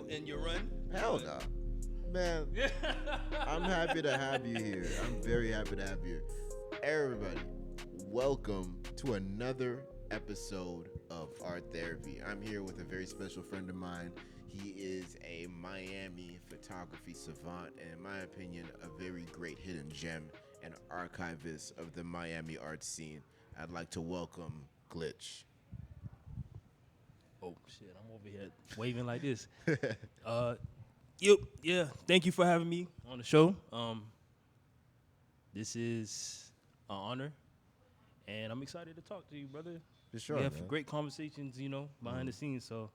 in your run? Hell no. Man, I'm happy to have you here. I'm very happy to have you. Everybody, welcome to another episode of Art Therapy. I'm here with a very special friend of mine. He is a Miami photography savant, and in my opinion, a very great hidden gem and archivist of the Miami art scene. I'd like to welcome Glxtch. Oh shit, I'm over here waving like this. Yeah. Thank you for having me on the show. This is an honor, and I'm excited to talk to you, brother. For sure, We have man. great conversations, behind the scenes. So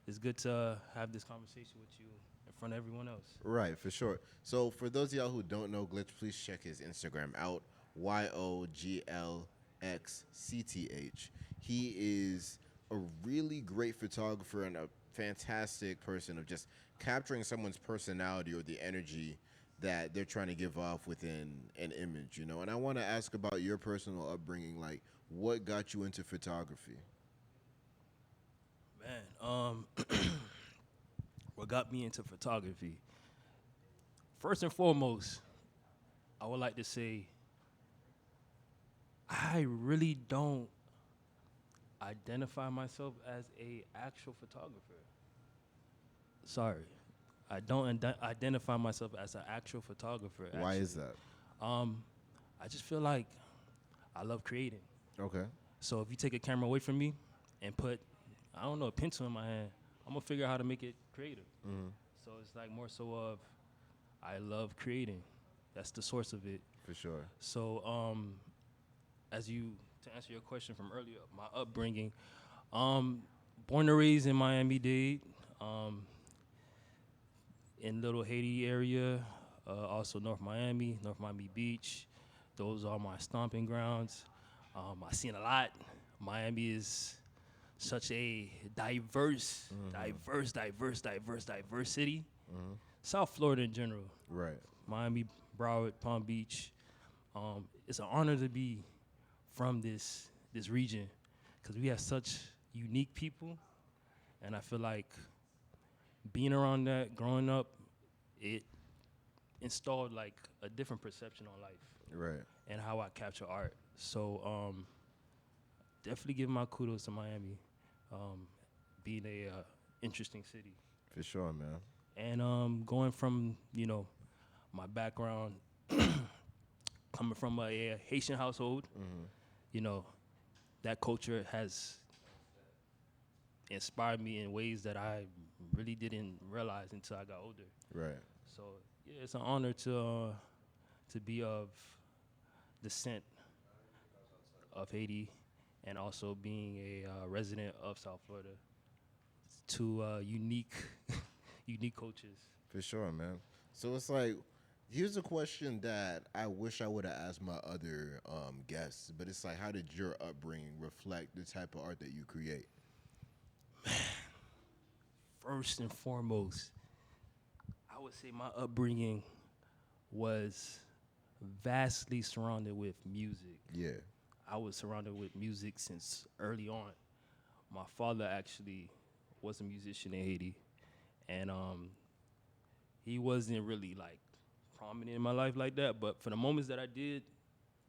it's good to have this conversation with you in front of everyone else. Right, for sure. So for those of y'all who don't know Glxtch, please check his Instagram out, YOGLXCTH. He is a really great photographer and a fantastic person of just capturing someone's personality or the energy that they're trying to give off within an image, you know. And I want to ask about your personal upbringing, like what got you into photography? Man, what got me into photography? First and foremost, I would like to say I really don't identify myself as a actual photographer. Sorry, I don't identify myself as an actual photographer. Why actually. is that? I just feel like I love creating. Okay. So if you take a camera away from me and put, I don't know, a pencil in my hand, I'm gonna figure out how to make it creative. Mm-hmm. So it's like more so of, I love creating. That's the source of it. For sure. So to answer your question from earlier, my upbringing, born and raised in Miami-Dade, in Little Haiti area, also North Miami Beach. Those are my stomping grounds. I've seen a lot. Miami is such a diverse city. Mm-hmm. South Florida in general. Right. Miami, Broward, Palm Beach. It's an honor to be from this region because we have such unique people, and I feel like being around that, growing up, it installed like a different perception on life. Right. And how I capture art. So definitely give my kudos to Miami, being a interesting city. For sure, man. And going from, my background, coming from a Haitian household, that culture has inspired me in ways that I really didn't realize until I got older. Right. So yeah, it's an honor to be of descent of Haiti, and also being a resident of South Florida. Two unique cultures. For sure, man. So it's like, here's a question that I wish I would have asked my other guests, but it's like, how did your upbringing reflect the type of art that you create? First and foremost, I would say my upbringing was vastly surrounded with music. Yeah. I was surrounded with music since early on. My father actually was a musician in Haiti, and he wasn't really like prominent in my life like that. But for the moments that I did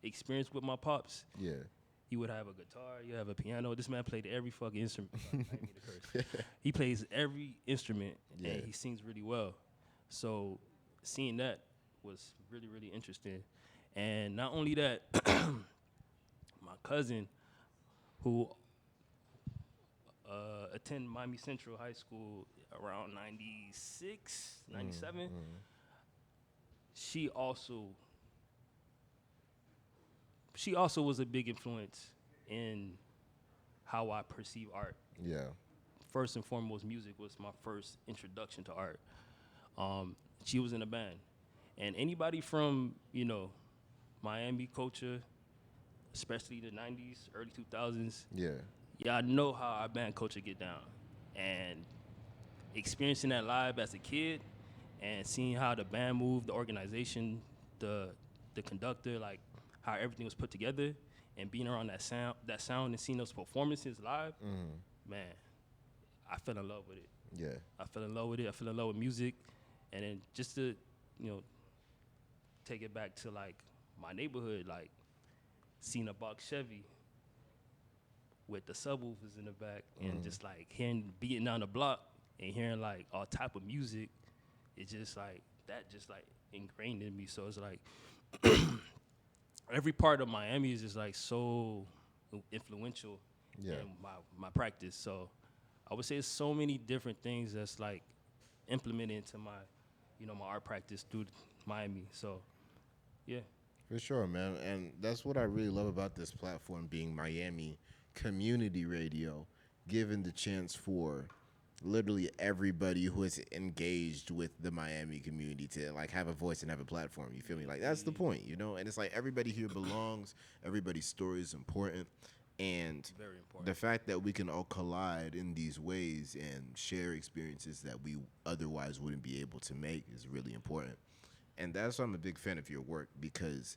experience with my pops, Yeah. he would have a guitar, you have a piano. This man played every fucking instrument. I didn't mean to curse. He plays every instrument, and he sings really well. So seeing that was really, really interesting. And not only that, my cousin, who attended Miami Central High School around 96, 97, she also was a big influence in how I perceive art. Yeah. First and foremost, music was my first introduction to art. She was in a band. And anybody from, Miami culture, especially the 90s, early 2000s, I know how our band culture get down. And experiencing that live as a kid and seeing how the band moved, the organization, the conductor, like how everything was put together, and being around that sound and seeing those performances live, man, I fell in love with it. Yeah. I fell in love with it. I fell in love with music, and then just to, you know, take it back to like my neighborhood, like seeing a box Chevy with the subwoofers in the back, and just like hearing beating down the block and hearing like all type of music, it just like that just like ingrained in me. So it's like every part of Miami is just like so influential Yeah. in my practice. So I would say it's so many different things that's like implemented into my, you know, my art practice through Miami. So yeah. For sure, man. And that's what I really love about this platform being Miami Community Radio, given the chance for literally everybody who is engaged with the Miami community to like have a voice and have a platform. You feel me? Like that's the point, you know? And it's like everybody here belongs, everybody's story is important. And Very important. the fact that we can all collide in these ways and share experiences that we otherwise wouldn't be able to make is really important. And that's why I'm a big fan of your work, because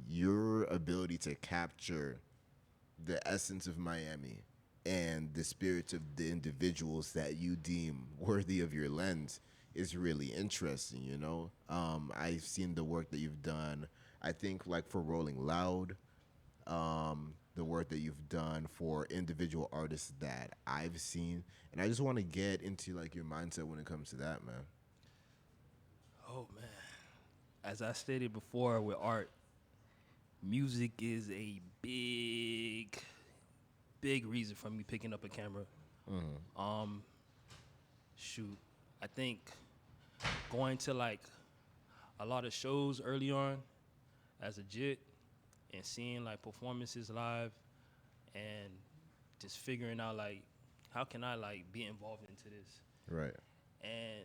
your ability to capture the essence of Miami and the spirits of the individuals that you deem worthy of your lens is really interesting, you know? I've seen the work that you've done, I think, like for Rolling Loud, the work that you've done for individual artists that I've seen. And I just want to get into like your mindset when it comes to that, man. Oh man. As I stated before with art, music is a big reason for me picking up a camera. Shoot, I think going to like a lot of shows early on as a jit and seeing like performances live and just figuring out like how can I like be involved into this. Right. And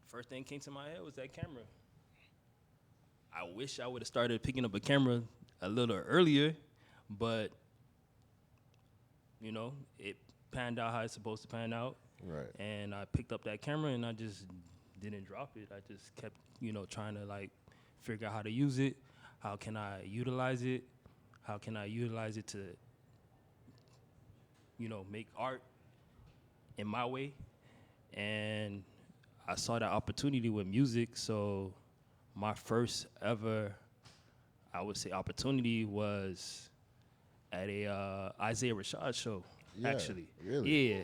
first thing came to my head was that camera. I wish I would have started picking up a camera a little earlier, but you know, it panned out how it's supposed to pan out. Right. And I picked up that camera and I just didn't drop it. I just kept, you know, trying to like figure out how to use it. How can I utilize it? How can I utilize it to, you know, make art in my way? And I saw that opportunity with music. So my first ever, I would say, opportunity was at a Isaiah Rashad show, Yeah, actually. really? Yeah.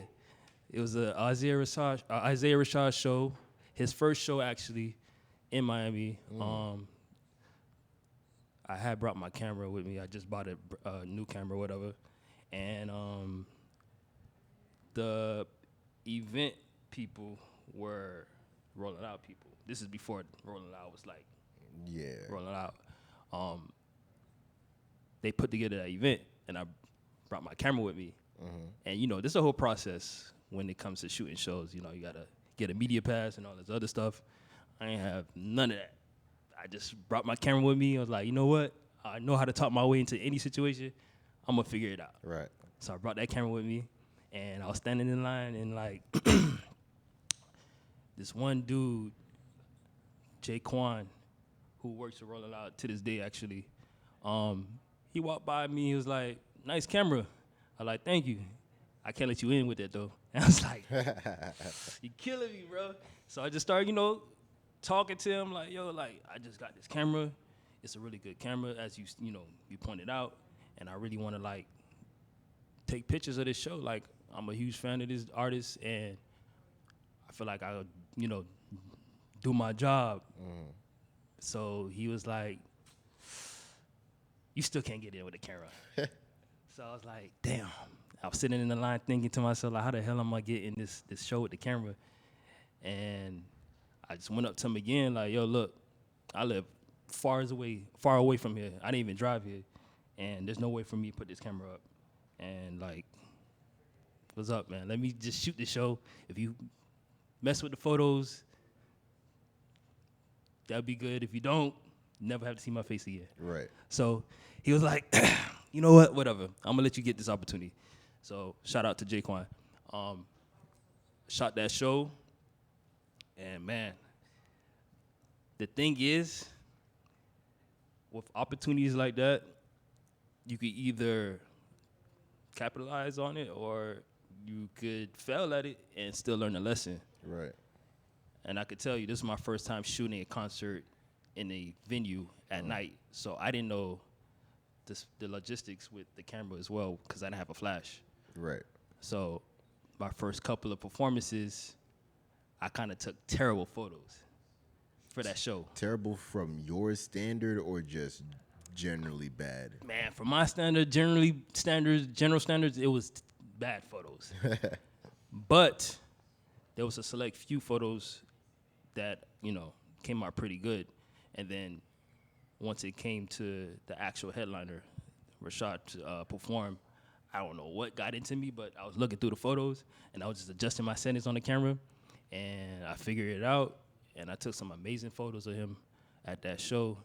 It was a Isaiah Rashad show, his first show, actually, in Miami. I had brought my camera with me. I just bought a new camera or whatever. And the event people were Rolling Out people. This is before Rolling Out was like Yeah. Rolling Out. They put together that event, and I brought my camera with me. And, you know, this is a whole process when it comes to shooting shows. You know, you got to get a media pass and all this other stuff. I ain't have none of that. I just brought my camera with me. I was like, you know what? I know how to talk my way into any situation. I'm going to figure it out. Right. So I brought that camera with me, and I was standing in line, and, like, this one dude, Jay Quan, who works for Rolling Out to this day, actually, he walked by me. He was like, nice camera. I was like, thank you. I can't let you in with that, though. And I was like, you killing me, bro. So I just started, you know, talking to him like, yo, like, I just got this camera. It's a really good camera, as you know, you pointed out. And I really want to, like, take pictures of this show. Like, I'm a huge fan of this artist, and I feel like I, you know, do my job. So he was like, you still can't get in with the camera. So I was like, damn. I was sitting in the line thinking to myself, like, how the hell am I getting this show with the camera? And I just went up to him again, like, yo, look, I live far away from here. I didn't even drive here. And there's no way for me to put this camera up. And, like, what's up, man? Let me just shoot the show. If you mess with the photos, that'd be good. If you don't, never have to see my face again. Right. So he was like, you know what? Whatever. I'm going to let you get this opportunity. So shout out to Jaquan. Shot that show. And, man, the thing is, with opportunities like that, you could either capitalize on it or you could fail at it and still learn a lesson. Right. And I could tell you, this is my first time shooting a concert in a venue at night. So I didn't know the logistics with the camera as well because I didn't have a flash. Right. So my first couple of performances, I kind of took terrible photos for that show. Terrible from your standard or just generally bad? Man, from my general standards, it was bad photos. But there was a select few photos that, came out pretty good. And then once it came to the actual headliner, Rashad, to perform, I don't know what got into me, but I was looking through the photos, and I was just adjusting my settings on the camera, and I figured it out, and I took some amazing photos of him at that show,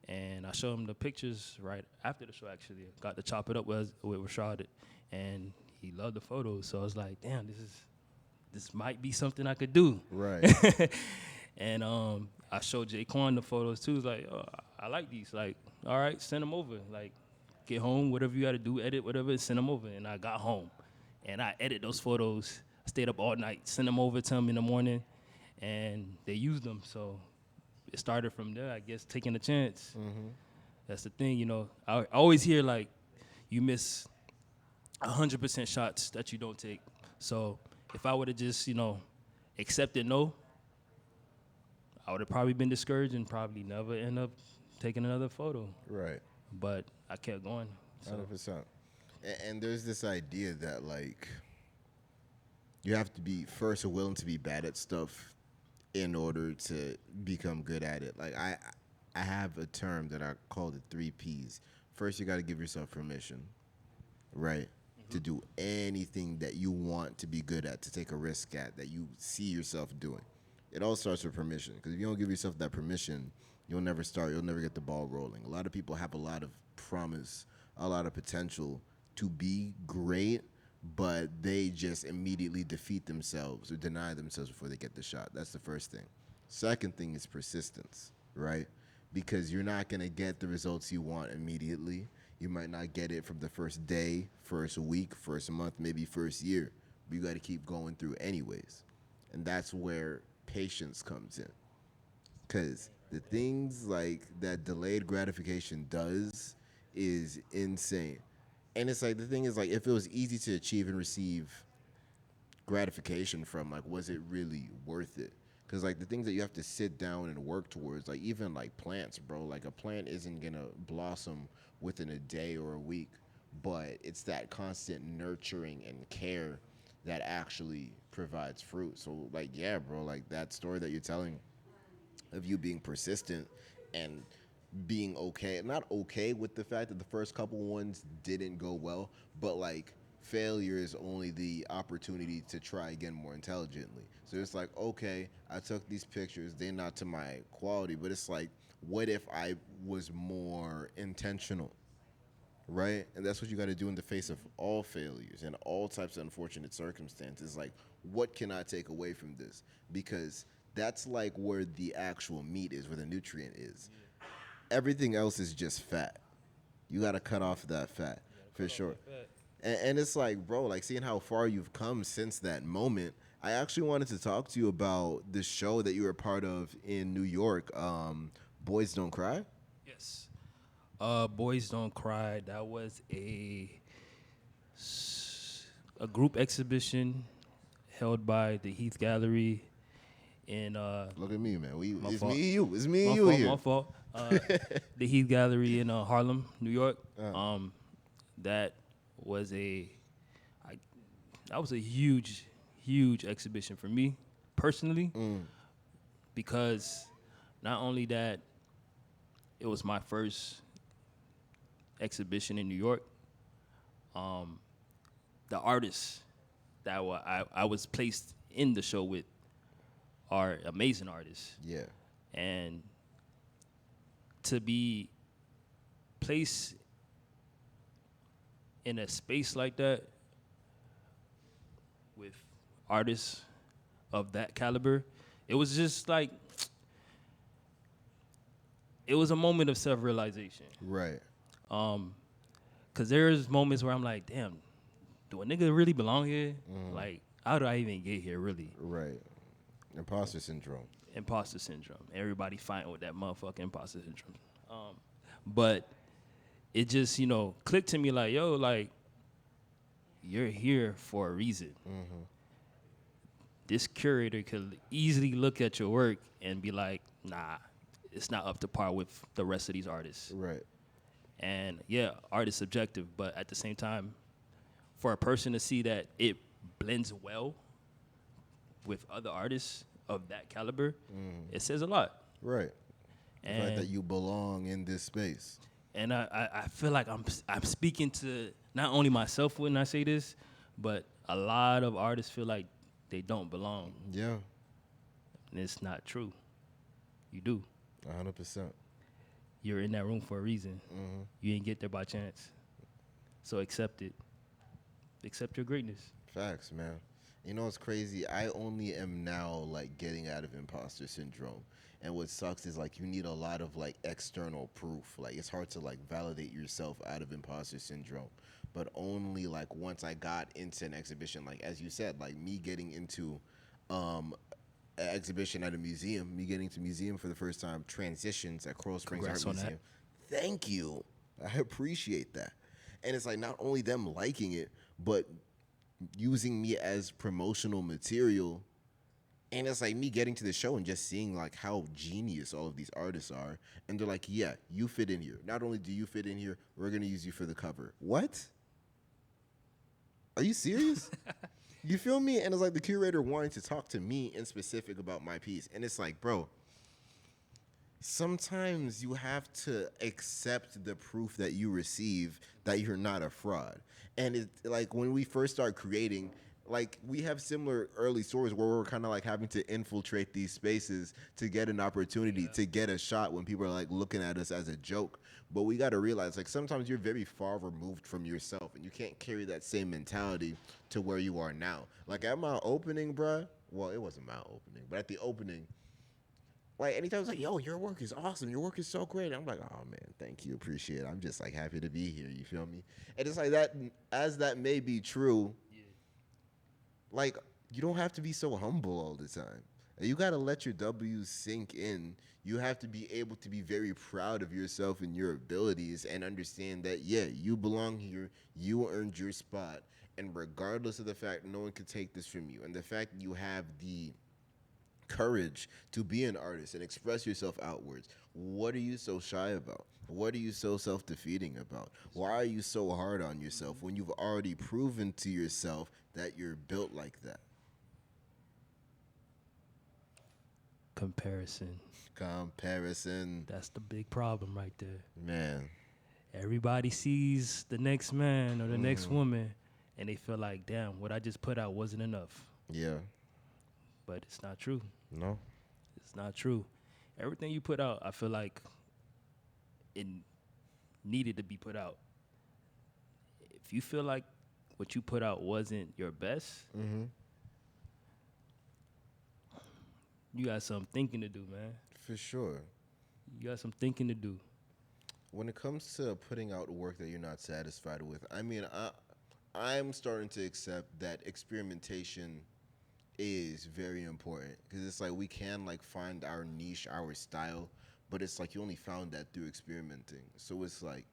and I showed him the pictures right after the show, actually. Got to chop it up with Rashad, and he loved the photos, so I was like, damn, this might be something I could do. Right. And I showed Jaquan the photos, too. He was like, oh, I like these. Like, all right, send them over. Like, get home, whatever you got to do, edit, whatever, send them over. And I got home, and I edited those photos. I stayed up all night, sent them over to them in the morning, and they used them. So it started from there, I guess, taking a chance. Mm-hmm. That's the thing, I always hear, like, you miss 100% shots that you don't take. So if I would have just, accepted no, I would have probably been discouraged and probably never end up taking another photo. Right. But I kept going. So. 100%. And there's this idea that, like, you have to be first willing to be bad at stuff in order to become good at it. Like, I have a term that I call the 3 Ps. First, you got to give yourself permission, right, to do anything that you want to be good at, to take a risk at, that you see yourself doing. It all starts with permission, because if you don't give yourself that permission, you'll never start. You'll never get the ball rolling. A lot of people have a lot of promise, a lot of potential to be great, but they just immediately defeat themselves or deny themselves before they get the shot. That's the first thing. Second thing is persistence, right? Because you're not going to get the results you want immediately. You might not get it from the first day, first week, first month, maybe first year, but you got to keep going through anyways. And that's where patience comes in, because the things like that delayed gratification does is insane. And it's like, the thing is, like, if it was easy to achieve and receive gratification from, like, was it really worth it? Because, like, the things that you have to sit down and work towards, like, even like plants, bro, like a plant isn't gonna blossom within a day or a week, but it's that constant nurturing and care that actually provides fruit. So, like, yeah, bro, like that story that you're telling of you being persistent and being not okay with the fact that the first couple ones didn't go well, but like failure is only the opportunity to try again more intelligently. So it's like, okay, I took these pictures, they're not to my quality, but it's like, what if I was more intentional? Right? And that's what you got to do in the face of all failures and all types of unfortunate circumstances. Like, what can I take away from this? Because that's like where the actual meat is, where the nutrient is. Yeah. Everything else is just fat. You got to cut off that fat, for sure. And it's like, bro, like, seeing how far you've come since that moment, I actually wanted to talk to you about the show that you were a part of in New York, Boys Don't Cry. Yes. Boys Don't Cry. That was a group exhibition held by the Heath Gallery in Look at me, man. It's fault. Me and you. It's me and you here. My fault. The Heath Gallery in Harlem, New York. That was a huge exhibition for me personally, because not only that, it was my first exhibition in New York. The artists that I was placed in the show with are amazing artists. Yeah. And to be placed in a space like that with artists of that caliber, it was just like, it was a moment of self-realization. Right. Because there's moments where I'm like, damn, do a nigga really belong here? Like, how do I even get here, really? Right. Imposter syndrome. Imposter syndrome. Everybody fighting with that motherfucking imposter syndrome. But it just, clicked to me like, yo, like, you're here for a reason. This curator could easily look at your work and be like, nah, it's not up to par with the rest of these artists. Right. And yeah, art is subjective, but at the same time, for a person to see that it blends well with other artists of that caliber, it says a lot. Right. And The fact that you belong in this space. And I feel like I'm speaking to not only myself when I say this, but a lot of artists feel like they don't belong. Yeah. And it's not true. You do. 100%. You're in that room for a reason. You didn't get there by chance. So accept it. Accept your greatness. Facts, man. You know what's crazy? I only am now like getting out of imposter syndrome. And what sucks is like you need a lot of like external proof. Like it's hard to like validate yourself out of imposter syndrome. But only like once I got into an exhibition, like as you said, like me getting into an exhibition at a museum, me getting to museum for the first time, transitions at Coral Springs Congrats Art on Museum. Thank you. I appreciate that. And it's like not only them liking it, but using me as promotional material. And it's like me getting to the show and just seeing like how genius all of these artists are. And they're like, yeah, you fit in here. Not only do you fit in here, we're going to use you for the cover. What? Are you serious? You feel me? And it's like the curator wanting to talk to me in specific about my piece. And it's like, bro, sometimes you have to accept the proof that you receive that you're not a fraud. And it's like when we first start creating, like we have similar early stories where we're kind of like having to infiltrate these spaces to get an opportunity, to get a shot when people are like looking at us as a joke. But we got to realize like sometimes you're very far removed from yourself and you can't carry that same mentality to where you are now. Like at my opening, bruh, well, it wasn't my opening, but at the opening, like anytime it's like, yo, your work is awesome. Your work is so great. I'm like, oh man, thank you. Appreciate it. I'm just like happy to be here. You feel me? And it's like that, as that may be true, like you don't have to be so humble all the time. You got to let your W's sink in. You have to be able to be very proud of yourself and your abilities and understand that, yeah, you belong here. You earned your spot. And regardless of the fact no one can take this from you and the fact that you have the courage to be an artist and express yourself outwards, what are you so shy about? What are you so self-defeating about? Why are you so hard on yourself when you've already proven to yourself that you're built like that? Comparison. Comparison. That's the big problem right there. Man. Everybody sees the next man or the next woman, and they feel like, damn, what I just put out wasn't enough. Yeah. But it's not true. No. It's not true. Everything you put out, I feel like it needed to be put out. If you feel like what you put out wasn't your best, you got some thinking to do, man. For sure. You got some thinking to do. When it comes to putting out work that you're not satisfied with, I mean, I'm starting to accept that experimentation is very important because it's like we can like find our niche, our style, but it's like you only found that through experimenting. So it's like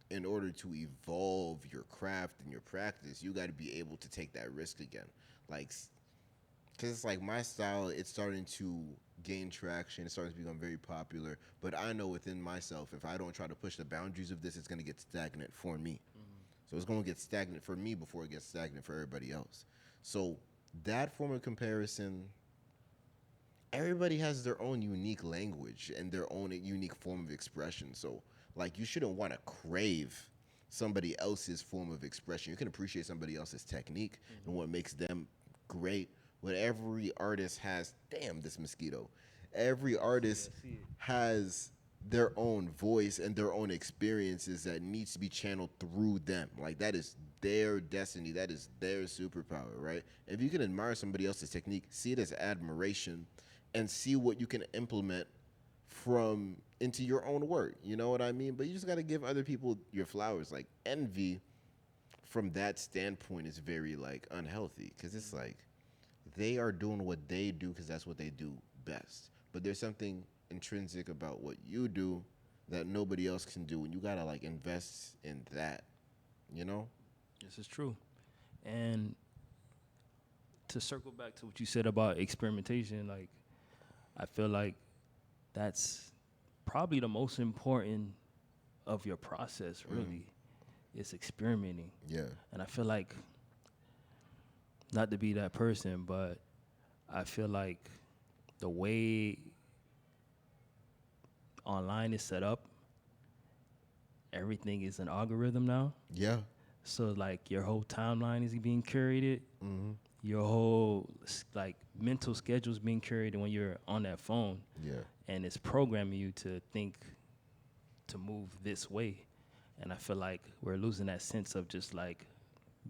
in order to evolve your craft and your practice, you got to be able to take that risk again. Like, because it's like my style, it's starting to gain traction. It's starting to become very popular. But I know within myself, if I don't try to push the boundaries of this, it's going to get stagnant for me. So it's going to get stagnant for me before it gets stagnant for everybody else. So that form of comparison, everybody has their own unique language and their own unique form of expression. So, like, you shouldn't want to crave somebody else's form of expression. You can appreciate somebody else's technique and what makes them great. But every artist has, damn, this mosquito. Every artist has their own voice and their own experiences that needs to be channeled through them. Like, that is their destiny. That is their superpower, right? If you can admire somebody else's technique, see it as admiration and see what you can implement from into your own work. You know what I mean? But you just got to give other people your flowers. Like, envy, from that standpoint, it's very like unhealthy because it's like they are doing what they do because that's what they do best. But there's something intrinsic about what you do that nobody else can do, and you gotta like invest in that. You know? This is true. And to circle back to what you said about experimentation, like I feel like that's probably the most important of your process, really. Is experimenting. Yeah. And I feel like, not to be that person, but I feel like the way online is set up, everything is an algorithm now. Yeah. So like your whole timeline is being curated. Mm-hmm. Your whole like mental schedule is being curated when you're on that phone. Yeah. And it's programming you to think to move this way. And I feel like we're losing that sense of just like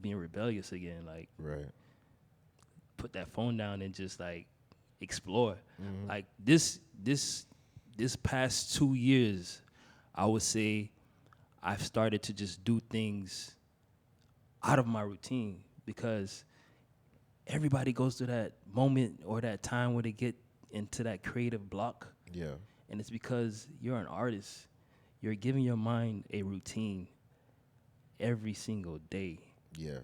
being rebellious again. Like Right. put that phone down and just like explore. Mm-hmm. Like this past 2 years, I would say I've started to just do things out of my routine because everybody goes through that moment or that time where they get into that creative block. Yeah. And it's because you're an artist. You're giving your mind a routine every single day. Yeah.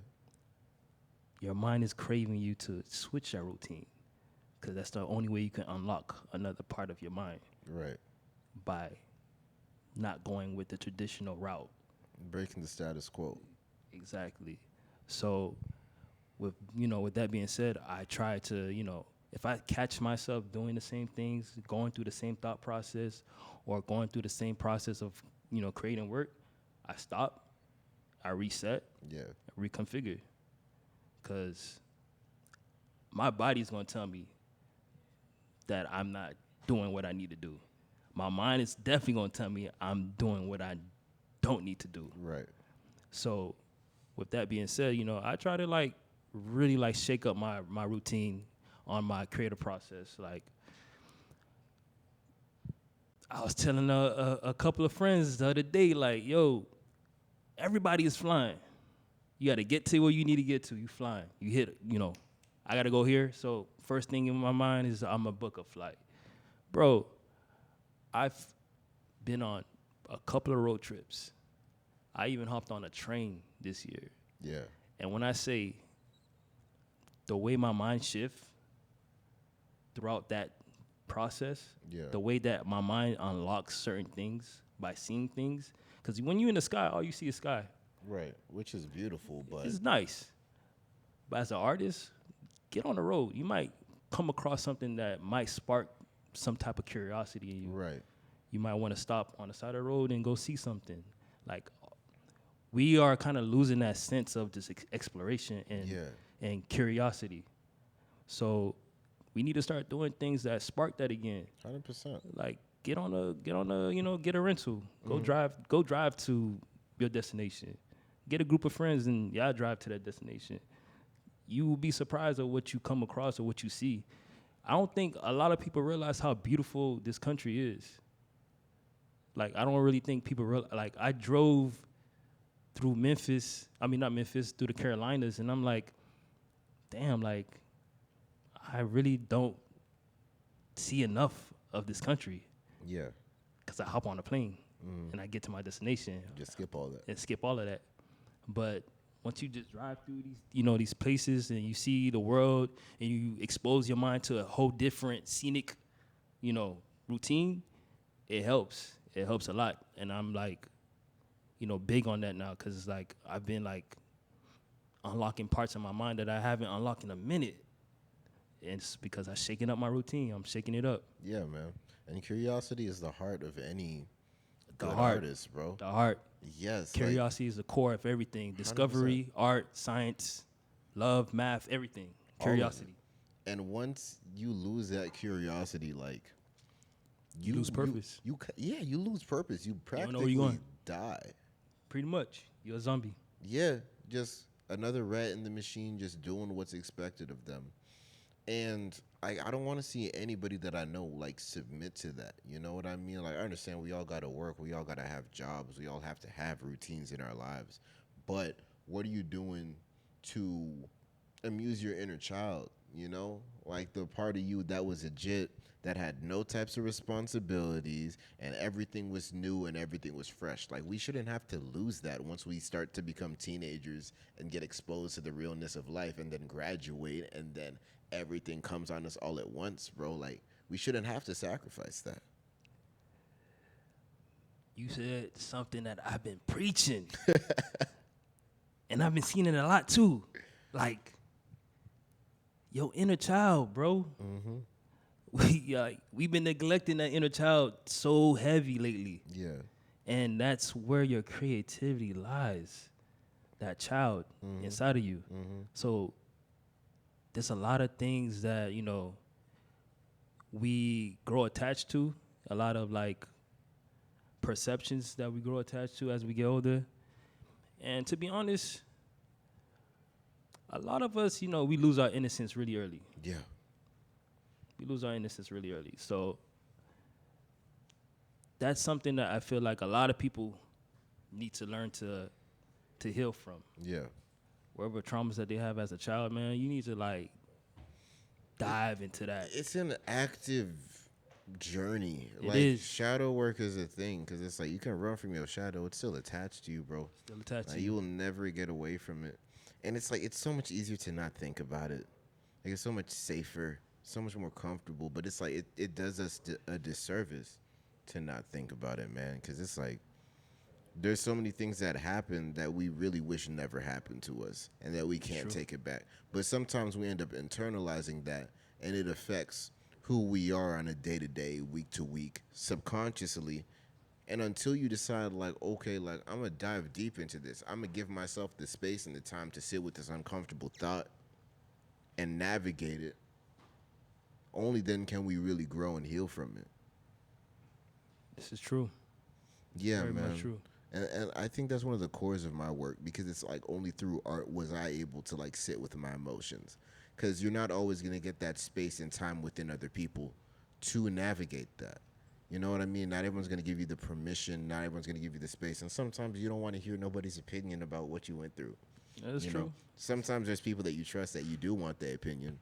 Your mind is craving you to switch that routine because that's the only way you can unlock another part of your mind. Right. By not going with the traditional route. Breaking the status quo. Exactly. So with that being said, I try to, if I catch myself doing the same things, going through the same thought process or going through the same process of, creating work, I stop, I reset, Yeah. reconfigure. Cause my body's gonna tell me that I'm not doing what I need to do. My mind is definitely gonna tell me I'm doing what I don't need to do. Right. So with that being said, I try to like really like shake up my routine on my creative process. Like I was telling a couple of friends the other day, like, yo, everybody is flying. You got to get to where you need to get to. You flying. You hit, I got to go here. So first thing in my mind is I'm going to book a flight. Bro, I've been on a couple of road trips. I even hopped on a train this year. Yeah. And when I say the way my mind shifts throughout that process, Yeah. the way that my mind unlocks certain things by seeing things, because when you're in the sky, all you see is sky. Right. Which is beautiful, but It's nice. But as an artist, get on the road. You might come across something that might spark some type of curiosity in you. right. You might want to stop on the side of the road and go see something. Like, we are kind of losing that sense of just exploration and curiosity. So we need to start doing things that spark that again. 100%. Like get on a get a rental. Go drive to your destination. Get a group of friends and y'all drive to that destination. You will be surprised at what you come across or what you see. I don't think a lot of people realize how beautiful this country is. Like, I don't really think people like, I drove through through the Carolinas, and I'm like, damn, like, I really don't see enough of this country. Yeah. Because I hop on a plane and I get to my destination. Just skip all that. And skip all of that. But once you just drive through these places and you see the world and you expose your mind to a whole different scenic, routine, it helps. It helps a lot. And I'm like, big on that now because it's like I've been like unlocking parts of my mind that I haven't unlocked in a minute. And it's because I'm shaking up my routine. I'm shaking it up. Yeah, man. And curiosity is the heart of any The good heart. artist, bro. The heart. Yes. Curiosity is the core of everything. Discovery, art, science, love, math, everything. Curiosity. And once you lose that curiosity, like You lose purpose. You lose purpose. You don't practically know where you're going. die. Pretty much. You're a zombie. Yeah, just another rat in the machine, just doing what's expected of them. And I don't want to see anybody that I know like submit to that. You know what I mean? Like, I understand we all got to work, we all got to have jobs, we all have to have routines in our lives. But what are you doing to amuse your inner child, you know? Like the part of you that was a jit that had no types of responsibilities and everything was new and everything was fresh. Like we shouldn't have to lose that once we start to become teenagers and get exposed to the realness of life and then graduate and then everything comes on us all at once, bro. Like we shouldn't have to sacrifice that. You said something that I've been preaching, and I've been seeing it a lot too. Like, your inner child, bro. Mm-hmm. We've been neglecting that inner child so heavy lately, Yeah. and that's where your creativity lies. That child inside of you. Mm-hmm. So there's a lot of things that we grow attached to. A lot of like perceptions that we grow attached to as we get older. And to be honest, a lot of us, we lose our innocence really early. Yeah. We lose our innocence really early. So that's something that I feel like a lot of people need to learn to heal from. Yeah. Whatever traumas that they have as a child, man, you need to like dive into that. It's an active journey. It Like is. shadow work is a thing because it's like you can run from your shadow. It's still attached to you, bro. Still attached Like to you you. will never get away from it. And it's like it's so much easier to not think about it. Like it's so much safer, so much more comfortable. But it's like it does us a disservice to not think about it, man. Because it's like there's so many things that happen that we really wish never happened to us and that we can't take it back. But sometimes we end up internalizing that and it affects who we are on a day-to-day, week-to-week, subconsciously. And until you decide, like, okay, like, I'm going to dive deep into this. I'm going to give myself the space and the time to sit with this uncomfortable thought and navigate it. Only then can we really grow and heal from it. This is true. Yeah, Very man. much true. And I think that's one of the cores of my work because it's like only through art was I able to like sit with my emotions. Because you're not always going to get that space and time within other people to navigate that. You know what I mean? Not everyone's going to give you the permission. Not everyone's going to give you the space. And sometimes you don't want to hear nobody's opinion about what you went through. That's you true. know? Sometimes there's people that you trust that you do want their opinion.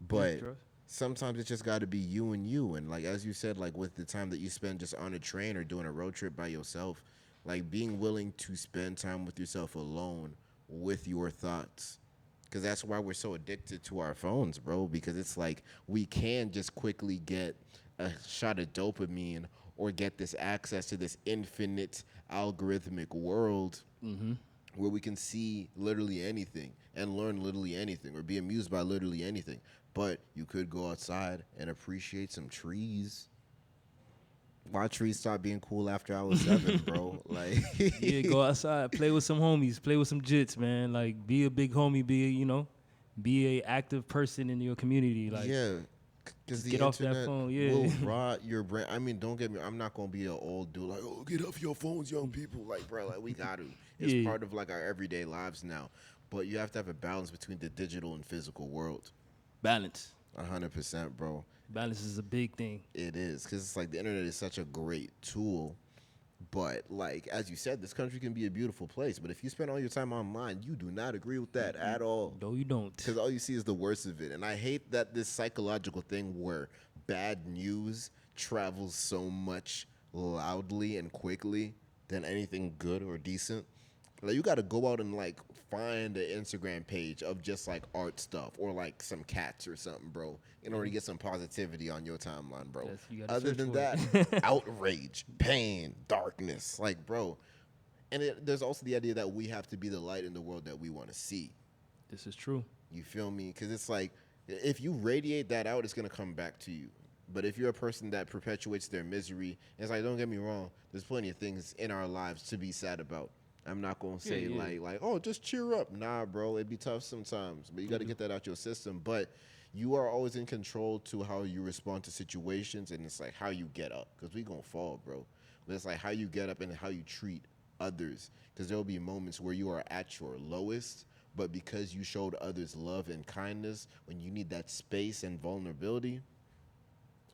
But sometimes it's just got to be you and you. And like, as you said, like with the time that you spend just on a train or doing a road trip by yourself, like being willing to spend time with yourself alone with your thoughts. Because that's why we're so addicted to our phones, bro. Because it's like we can just quickly get a shot of dopamine or get this access to this infinite algorithmic world where we can see literally anything and learn literally anything or be amused by literally anything. But you could go outside and appreciate some trees. Why trees start being cool after I was 7, bro? Like, Yeah, go outside, play with some homies, play with some jits, man. Like, be a big homie, be a active person in your community. Like, yeah, because the get off that internet phone, yeah. will rot your brain. I mean, don't get me. I'm not gonna be an old dude like, oh, get off your phones, young people. Like, bro, like we got to. It's Yeah. part of like our everyday lives now. But you have to have a balance between the digital and physical world. balance. 100%, bro. Balance is a big thing. It is because it's like the internet is such a great tool, but like as you said, this country can be a beautiful place. But if you spend all your time online, you do not agree with that at all. No, you don't. Because all you see is the worst of it. And I hate that this psychological thing where bad news travels so much loudly and quickly than anything good or decent. Like you got to go out and like find an Instagram page of just like art stuff or like some cats or something, bro, in order to get some positivity on your timeline, bro. Yes, you gotta Other search than for that, it. outrage, pain, darkness, like, bro. And there's also the idea that we have to be the light in the world that we want to see. This is true. You feel me? Because it's like, if you radiate that out, it's going to come back to you. But if you're a person that perpetuates their misery, it's like, don't get me wrong, there's plenty of things in our lives to be sad about. I'm not going to say like, oh, just cheer up. Nah, bro, it'd be tough sometimes. But you got to get that out your system. But you are always in control to how you respond to situations, and it's like how you get up. Because we going to fall, bro. But it's like how you get up and how you treat others. Because there will be moments where you are at your lowest, but because you showed others love and kindness when you need that space and vulnerability,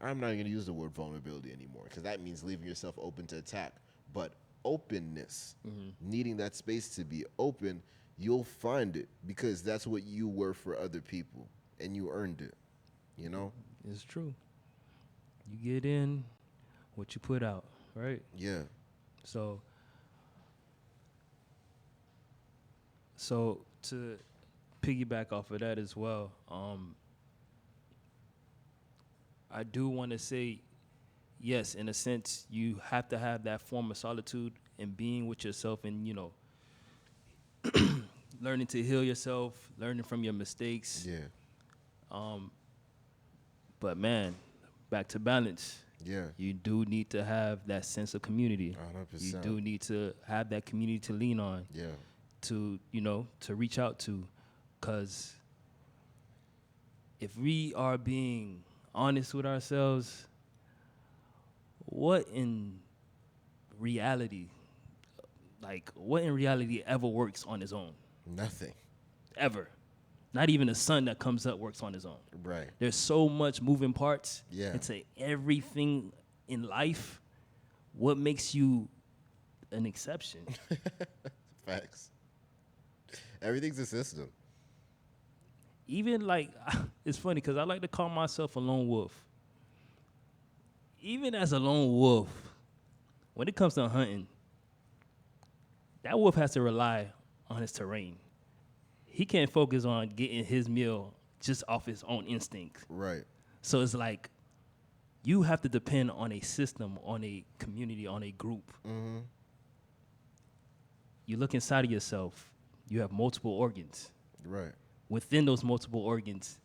I'm not going to use the word vulnerability anymore because that means leaving yourself open to attack. But openness, needing that space to be open, you'll find it because that's what you were for other people and you earned it, you know? It's true. You get in what you put out, right? Yeah. So to piggyback off of that as well, I do want to say, yes, in a sense, you have to have that form of solitude and being with yourself and, learning to heal yourself, learning from your mistakes. Yeah. But, man, back to balance. Yeah. You do need to have that sense of community. 100%. You do need to have that community to lean on. Yeah. To reach out to, because if we are being honest with ourselves, what in reality ever works on its own? Nothing. Ever. Not even the sun that comes up works on its own. Right. There's so much moving parts Yeah. into everything in life. What makes you an exception? Facts. Everything's a system. Even it's funny because I like to call myself a lone wolf. Even as a lone wolf, when it comes to hunting, that wolf has to rely on his terrain. He can't focus on getting his meal just off his own instinct. Right. So it's like you have to depend on a system, on a community, on a group. Mm-hmm. You look inside of yourself, you have multiple organs. Right. Within those multiple organs,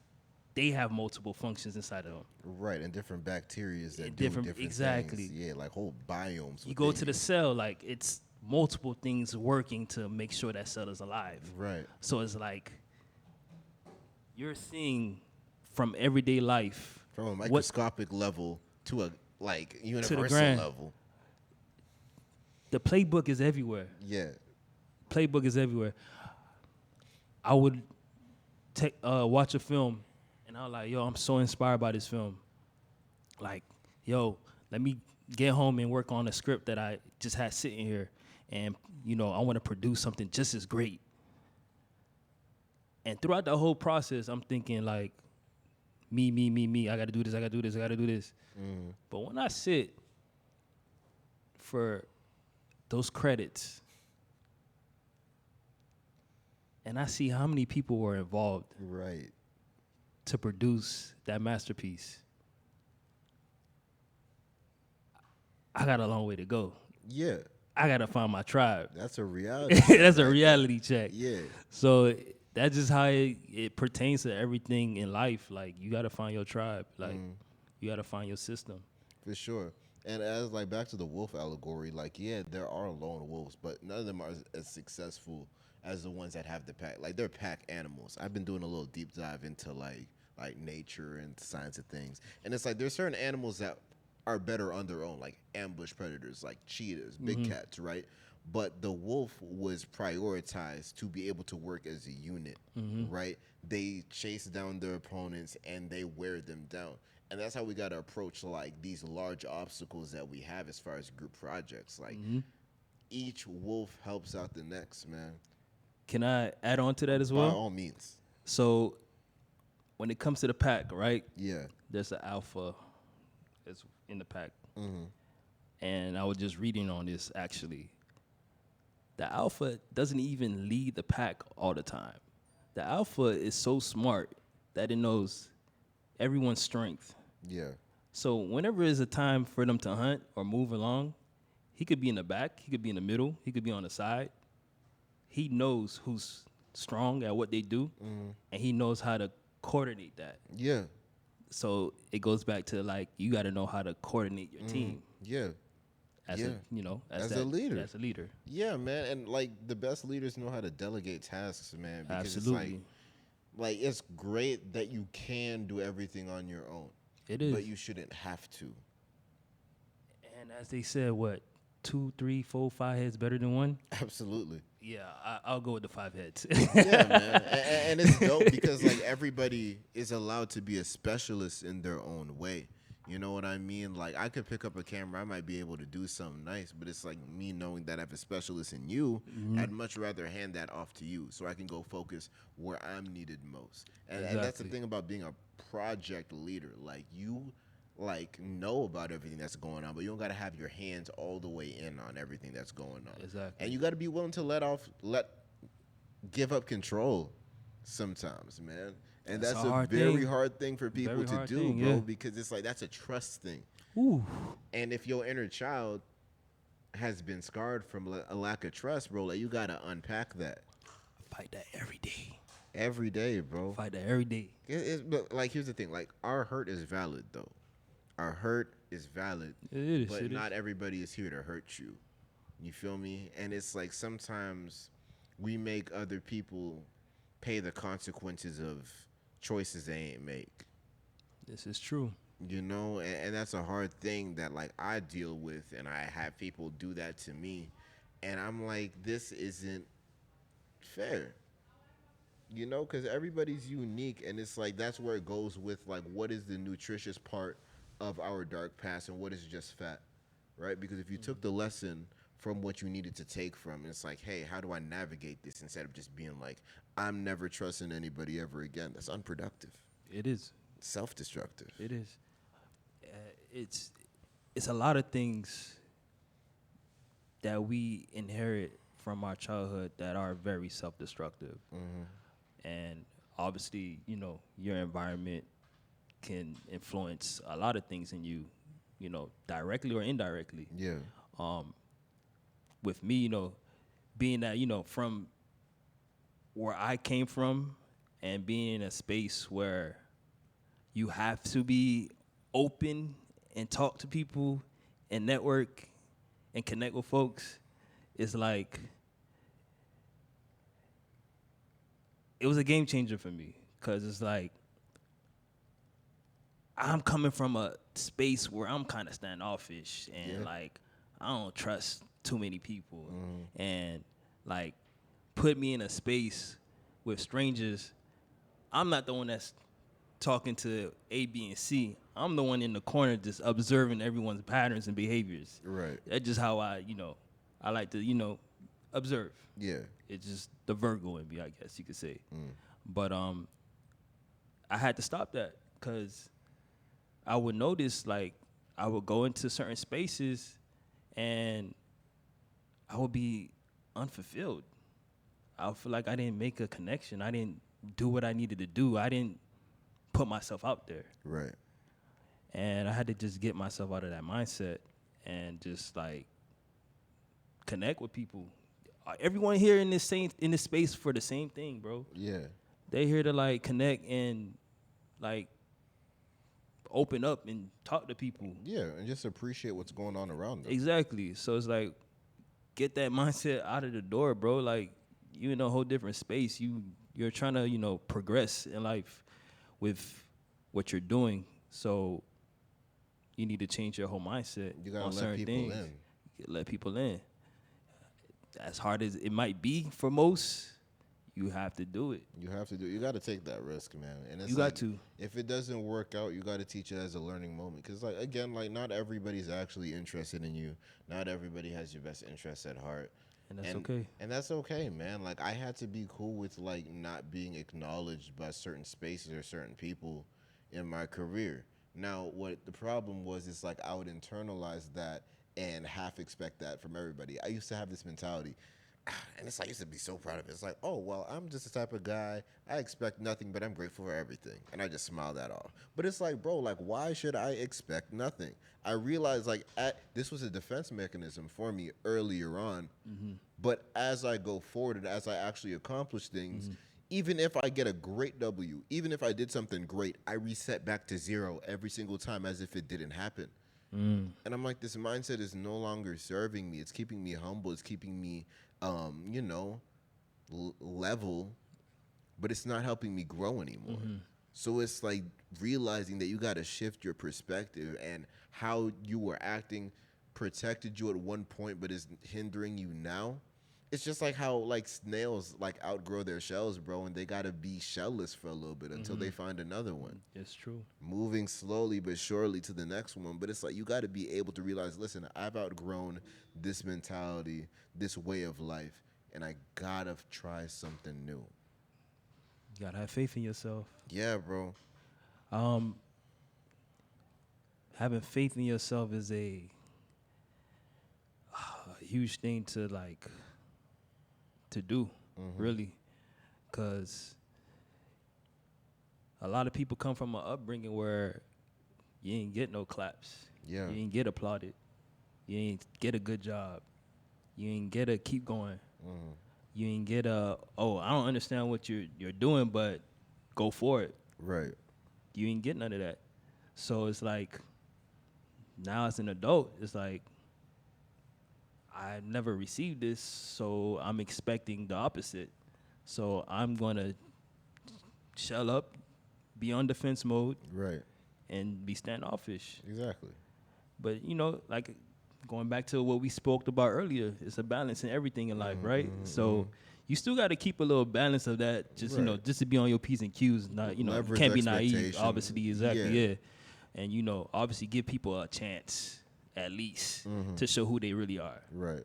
they have multiple functions inside of them. Right, and different bacteria that do Different different exactly. things. Yeah, like whole biomes. You go within to the cell, it's multiple things working to make sure that cell is alive. Right. So it's like you're seeing from everyday life. From a microscopic level to a universal grand. level. The playbook is everywhere. Yeah. Playbook is everywhere. I would watch a film, and I was like, yo, I'm so inspired by this film. Like, yo, let me get home and work on a script that I just had sitting here. And, I want to produce something just as great. And throughout the whole process, I'm thinking, me. I got to do this, I got to do this. Mm. But when I sit for those credits, and I see how many people were involved Right. to produce that masterpiece, I got a long way to go. Yeah. I got to find my tribe. That's a reality. That's a reality check. Yeah. So that's just how it pertains to everything in life. Like, you got to find your tribe. Like, you got to find your system. For sure. And as back to the wolf allegory, there are lone wolves, but none of them are as successful as the ones that have the pack. They're pack animals. I've been doing a little deep dive into like nature and science of things. And it's there's certain animals that are better on their own, like ambush predators, like cheetahs, big cats, right? But the wolf was prioritized to be able to work as a unit, right? They chase down their opponents and they wear them down. And that's how we got to approach these large obstacles that we have as far as group projects. Each wolf helps out the next, man. Can I add on to that as well? By all means. So when it comes to the pack, right? Yeah. There's an alpha that's in the pack. Mm-hmm. And I was just reading on this, actually. The alpha doesn't even lead the pack all the time. The alpha is so smart that it knows everyone's strength. Yeah. So whenever there's a time for them to hunt or move along, he could be in the back, he could be in the middle, he could be on the side. He knows who's strong at what they do, and he knows how to coordinate that. Yeah. So it goes back to you got to know how to coordinate your team. Yeah. As as a leader. As a leader. Yeah, man, and the best leaders know how to delegate tasks, man. Because Absolutely. It's it's great that you can do everything on your own. It is. But you shouldn't have to. And as they said, 2, 3, 4, 5 heads better than one? Absolutely. Yeah, I'll go with the 5 heads. Yeah, man. And it's dope because everybody is allowed to be a specialist in their own way. You know what I mean? Like, I could pick up a camera, I might be able to do something nice, but it's like me knowing that I have a specialist in you, I'd much rather hand that off to you so I can go focus where I'm needed most. And that's the Exactly. thing about being a project leader. Like, you like know about everything that's going on, but you don't got to have your hands all the way in on everything that's going on. Exactly. And you got to be willing to give up control sometimes, man. And That's that's a a hard very thing. hard thing for people Very to hard do, thing, bro, yeah. because it's like that's a trust thing. Ooh. And if your inner child has been scarred from a lack of trust, bro, like you got to unpack that Fight that every day. every day, bro. Fight that every day. But like, here's the thing. Like, our hurt is valid, though. Our hurt is valid. It is. But It not is. everybody is here to hurt you. You feel me? And it's like sometimes we make other people pay the consequences of choices they ain't make. This is true. You know, and that's a hard thing that like I deal with, and I have people do that to me, and I'm like, this isn't fair. You know, because everybody's unique, and it's like that's where it goes with like what is the nutritious part of our dark past and what is just fat, right? Because if you took the lesson from what you needed to take from, it's like, hey, how do I navigate this instead of just being like, I'm never trusting anybody ever again? That's unproductive, It is. self-destructive. It is. It's a lot of things that we inherit from our childhood that are very self-destructive. And obviously, you know, your environment can influence a lot of things in you, you know, directly or indirectly. Yeah. With me, you know, being that, you know, from where I came from and being in a space where you have to be open and talk to people and network and connect with folks, is like, it was a game changer for me, because it's like I'm coming from a space where I'm kind of standoffish and Yeah. like I don't trust too many people, and like put me in a space with strangers. I'm not the one that's talking to A, B, and C. I'm the one in the corner just observing everyone's patterns and behaviors. Right. That's just how I like to observe. Yeah. It's just the Virgo in me, I guess you could say. But I had to stop that, because I would notice, like, I would go into certain spaces and I would be unfulfilled. I would feel like I didn't make a connection. I didn't do what I needed to do. I didn't put myself out there. Right. And I had to just get myself out of that mindset and just like connect with people. Everyone here in this space for the same thing, bro. Yeah. They here to like connect and like open up and talk to people. Yeah, and just appreciate what's going on around them. Exactly. So it's like, get that mindset out of the door, bro. Like, you in a whole different space. You're trying to, progress in life with what you're doing. So you need to change your whole mindset You gotta on let certain people things. in. Let people in. As hard as it might be for most, you have to do it. You have to do. You got to take that risk, man. And it's You got like, to. If it doesn't work out, you got to teach it as a learning moment. Because, like, again, like, not everybody's actually interested in you. Not everybody has your best interests at heart. And that's okay. And that's okay, man. Like, I had to be cool with, like, not being acknowledged by certain spaces or certain people in my career. Now, what the problem was is, like, I would internalize that and half expect that from everybody. I used to have this mentality. And it's like, I used to be so proud of it. It's like, oh, well, I'm just the type of guy, I expect nothing, but I'm grateful for everything. And I just smile that off. But it's like, bro, like, why should I expect nothing? I realized, like, this was a defense mechanism for me earlier on. But as I go forward and as I actually accomplish things, even if I get a great W, even if I did something great, I reset back to zero every single time as if it didn't happen. And I'm like, this mindset is no longer serving me. It's keeping me humble. It's keeping me, level, but it's not helping me grow anymore. So it's like realizing that you got to shift your perspective, and how you were acting protected you at one point but is hindering you now. it's just like how like snails like outgrow their shells, bro, and they gotta be shellless for a little bit until they find another one. It's true. Moving slowly but surely to the next one. But it's like you gotta be able to realize, listen, I've outgrown this mentality, this way of life, and I gotta try something new. You gotta have faith in yourself. Yeah, bro. Having faith in yourself is a huge thing to like to do, really, because a lot of people come from an upbringing where you ain't get no claps, Yeah. you ain't get applauded, you ain't get a good job, you ain't get a keep going, you ain't get a I don't understand what you're doing, but go for it. Right. You ain't get none of that. So it's like now as an adult, it's like I never received this, so I'm expecting the opposite. So I'm gonna shell up, be on defense mode, Right. and be standoffish. Exactly. But you know, like going back to what we spoke about earlier, it's a balance in everything in life, right? So you still got to keep a little balance of that, just you know, Right. just to be on your P's and Q's. Not you know, you Leverage can't be naive. expectation. Obviously, exactly, Yeah. yeah. And you know, obviously, give people a chance at least to show who they really are Right.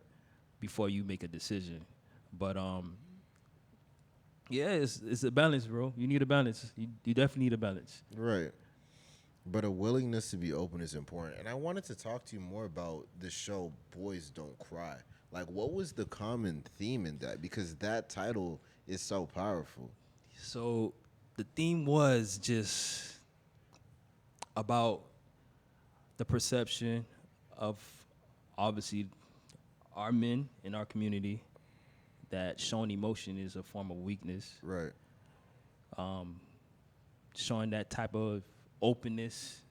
before you make a decision. But yeah, it's a balance, bro. You need a balance. You definitely need a balance. Right. But a willingness to be open is important. And I wanted to talk to you more about the show Boys Don't Cry. Like, what was the common theme in that? Because that title is so powerful. So the theme was just about the perception of obviously our men in our community that showing emotion is a form of weakness. Right. Showing that type of openness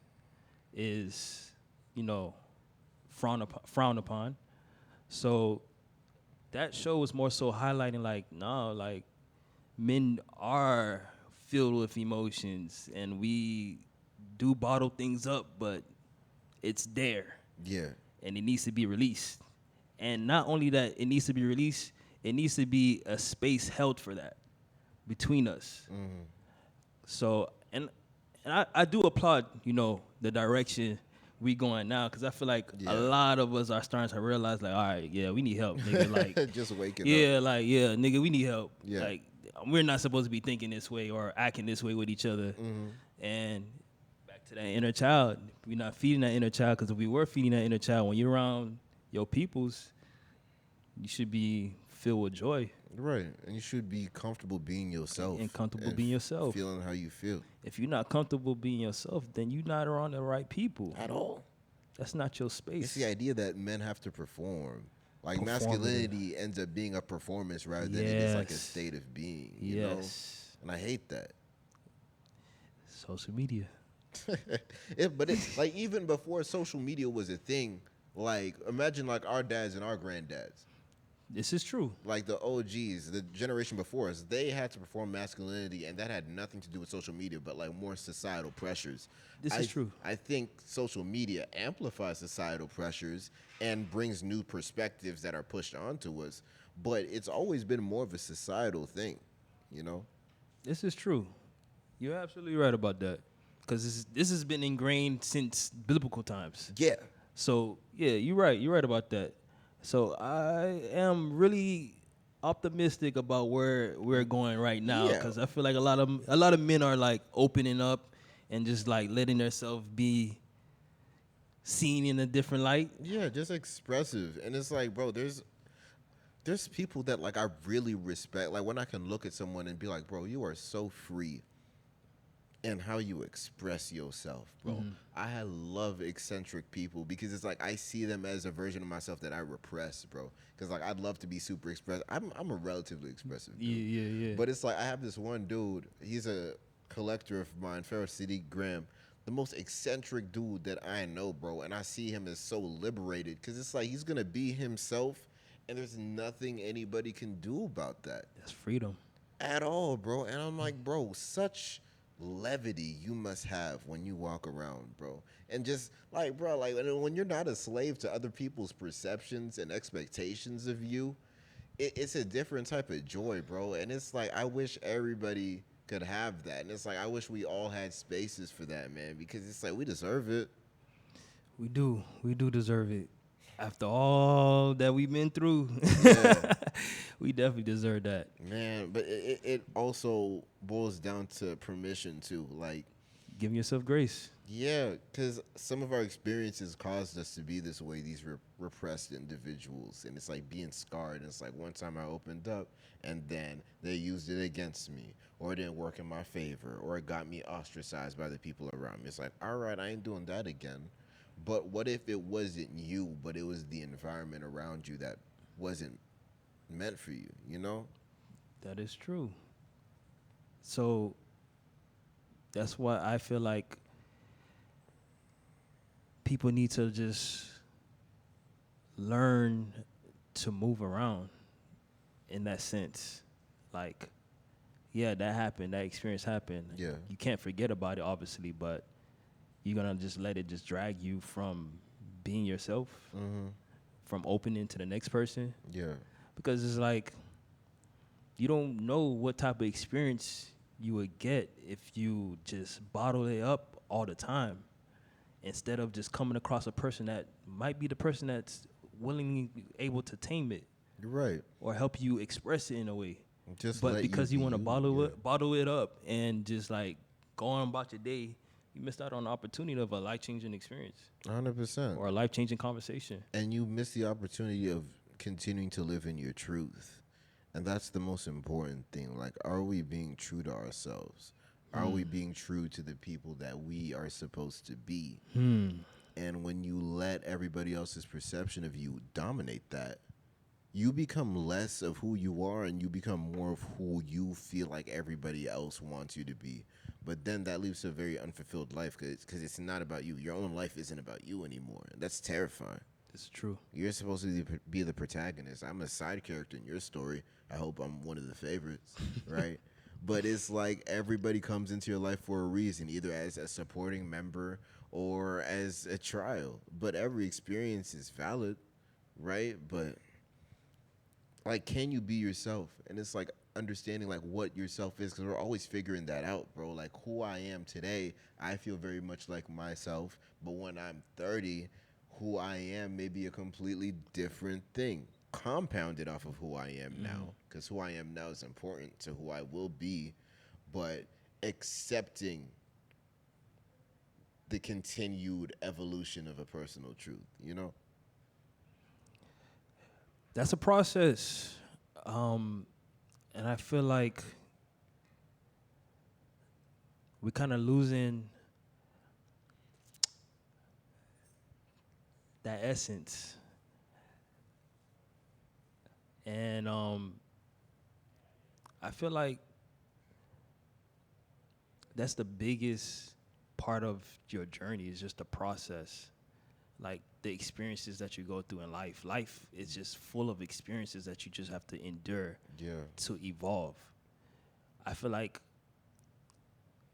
is, you know, frowned upon. So that show was more so highlighting like, no, like men are filled with emotions and we do bottle things up, but it's there Yeah. and it needs to be released. And not only that it needs to be released, it needs to be a space held for that between us. So, and I do applaud, you know, the direction we going now, because I feel like a lot of us are starting to realize, like, all right, yeah, we need help, nigga. Like, Just waking yeah, up. like, yeah, nigga, we need help. Yeah. Like, we're not supposed to be thinking this way or acting this way with each other. And back to that inner child, we're not feeding that inner child, because if we were feeding that inner child, when you're around your peoples, you should be filled with joy. Right. And you should be comfortable being yourself. And comfortable being yourself. Feeling how you feel. If you're not comfortable being yourself, then you're not around the right people. At all. That's not your It's space. the idea that men have to perform. Like, Performative. masculinity ends up being a performance rather than it is like a Yes. state of being, you know? Yes. And I hate that. Social media. But it's like, even before social media was a thing, like, imagine like our dads and our granddads. This is true. Like the OGs, the generation before us, they had to perform masculinity, and that had nothing to do with social media, but like more societal pressures. This is true. I think social media amplifies societal pressures and brings new perspectives that are pushed onto us, but it's always been more of a societal thing, you know? This is true. You're absolutely right about that. Because this has been ingrained since biblical times. Yeah. So, yeah, you're right. You're right about that. So I am really optimistic about where we're going right now, Yeah. because I feel like a lot of men are like opening up and just like letting themselves be seen in a different light. Yeah, just expressive. And it's like, bro, there's people that like I really respect. Like when I can look at someone and be like, bro, you are so free in how you express yourself, bro. I love eccentric people because it's like I see them as a version of myself that I repress, bro. Because like I'd love to be super expressive. I'm a relatively expressive dude. Yeah. But it's like I have this one dude. He's a collector of mine, Ferris City Graham, the most eccentric dude that I know, bro. And I see him as so liberated because it's like he's gonna be himself, and there's nothing anybody can do about that That's freedom. at all, bro. And I'm like, bro, such levity you must have when you walk around, bro. And just like, bro, like when you're not a slave to other people's perceptions and expectations of you, it's a different type of joy, bro. And it's like I wish everybody could have that. And it's like I wish we all had spaces for that, man, because it's like we deserve it. We do deserve it. After all that we've been through, Yeah. we definitely deserve that. Man, but it also boils down to permission too. Like, Giving yourself grace. yeah, because some of our experiences caused us to be this way, these repressed individuals. And it's like being scarred. And it's like one time I opened up and then they used it against me, or it didn't work in my favor, or it got me ostracized by the people around me. It's like, all right, I ain't doing that again. But what if it wasn't you, but it was the environment around you that wasn't meant for you, you know? That is true. So that's why I feel like people need to just learn to move around in that sense. Like, yeah, that happened, that experience happened. Yeah. You can't forget about it, obviously, but you're gonna just let it just drag you from being yourself, from opening to the next person. Yeah. Because it's like you don't know what type of experience you would get if you just bottle it up all the time instead of just coming across a person that might be the person that's willingly able to tame it You're right. or help you express it in a way. Just But let because you you be want to you, yeah. bottle it up and just like go on about your day, you missed out on the opportunity of a life-changing experience 100%. or a life-changing conversation. And you miss the opportunity of continuing to live in your truth. And that's the most important thing. Like, are we being true to ourselves? Are we being true to the people that we are supposed to be? And when you let everybody else's perception of you dominate that, you become less of who you are and you become more of who you feel like everybody else wants you to be. But then that leaves a very unfulfilled life because it's not about you. Your own life isn't about you anymore. That's terrifying. It's true. You're supposed to be the protagonist. I'm a side character in your story. I hope I'm one of the favorites, right? But it's like everybody comes into your life for a reason, either as a supporting member or as a trial. But every experience is valid, right? But like, can you be yourself? And it's like understanding like what yourself is, because we're always figuring that out, bro. Like, who I am today, I feel very much like myself, but when I'm 30, who I am may be a completely different thing, compounded off of who I am now, because who I am now is important to who I will be. But accepting the continued evolution of a personal truth, you know? That's a process. And I feel like we're kind of losing that essence. And I feel like that's the biggest part of your journey is just the process. Like the experiences that you go through in life. Life is just full of experiences that you just have to endure to evolve. I feel like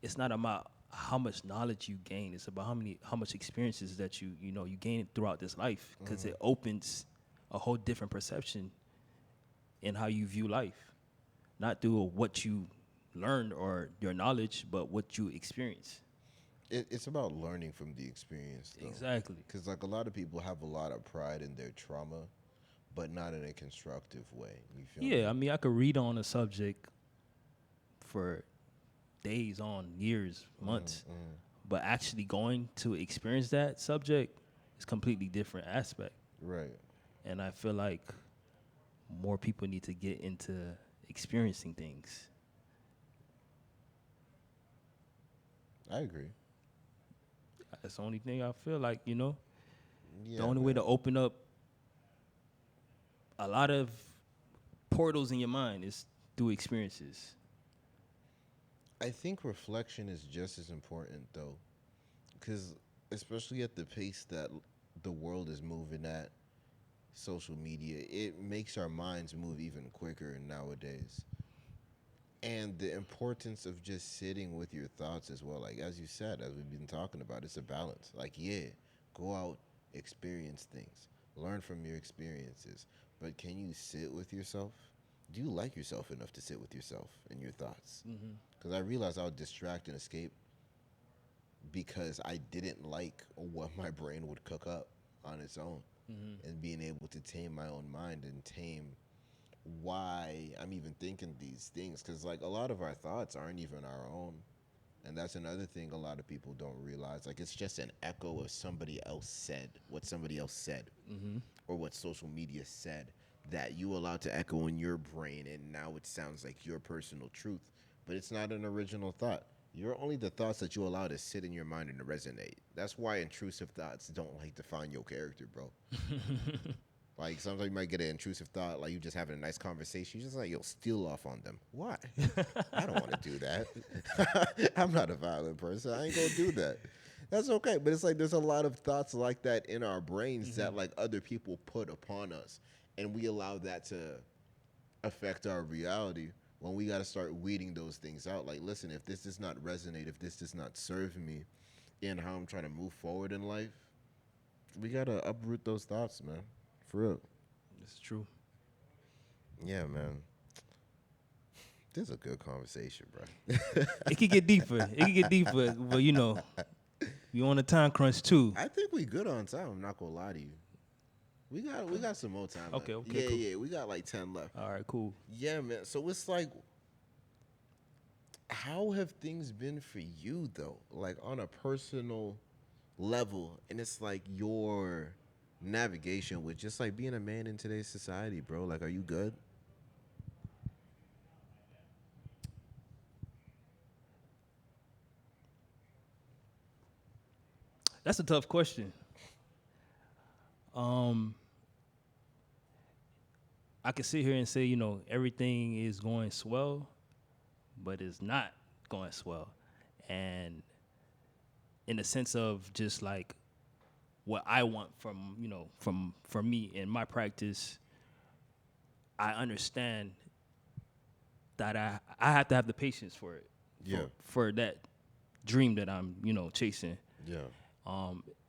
it's not about how much knowledge you gain. It's about how much experiences that you gain throughout this life, because it opens a whole different perception in how you view life. Not through what you learned or your knowledge, but what you experience. It's about learning from the experience, though. Exactly. Because, like, a lot of people have a lot of pride in their trauma, but not in a constructive way. You feel me? Yeah, I mean, I could read on a subject for days, on years, months, but actually going to experience that subject is completely different aspect. Right. And I feel like more people need to get into experiencing things. I agree. That's the only thing I feel like, Yeah, the only way to open up a lot of portals in your mind is through experiences. I think reflection is just as important, though, because especially at the pace that the world is moving at, social media, it makes our minds move even quicker nowadays. And the importance of just sitting with your thoughts as well. Like, as you said, as we've been talking about, it's a balance. Like, yeah, go out, experience things, learn from your experiences, but can you sit with yourself? Do you like yourself enough to sit with yourself and your thoughts? Because I realized I would distract and escape because I didn't like what my brain would cook up on its own, and being able to tame my own mind and tame why I'm even thinking these things. Because like a lot of our thoughts aren't even our own, and that's another thing a lot of people don't realize. Like it's just an echo of somebody else said, what somebody else said, or what social media said, that you allowed to echo in your brain, and now it sounds like your personal truth, but it's not an original thought. You're only the thoughts that you allow to sit in your mind and to resonate. That's why intrusive thoughts don't like define your character, bro. Like sometimes you might get an intrusive thought, like you just having a nice conversation, you just like, you'll steal off on them. Why? I don't want to do that. I'm not a violent person. I ain't gonna do that. That's okay. But it's like there's a lot of thoughts like that in our brains that like other people put upon us, and we allow that to affect our reality, when we got to start weeding those things out. Like, listen, if this does not resonate, if this does not serve me in how I'm trying to move forward in life, we got to uproot those thoughts, man. For real. It's true. Yeah, man. This is a good conversation, bro. It could get deeper. But you know, you on a time crunch too. I think we good on time. I'm not gonna lie to you. We got some more time. Okay, left. okay, Yeah, cool. yeah. We got like 10 left. All right, cool. Yeah, man. So it's like, how have things been for you though? Like on a personal level, and it's like your navigation with just like being a man in today's society, bro. Like, are you good? That's a tough question. I could sit here and say, you know, everything is going swell, but it's not going swell. And in the sense of just like what I want from, you know, from me in my practice, I understand that I have to have the patience for it. Yeah. For that dream that I'm, you know, chasing. Yeah.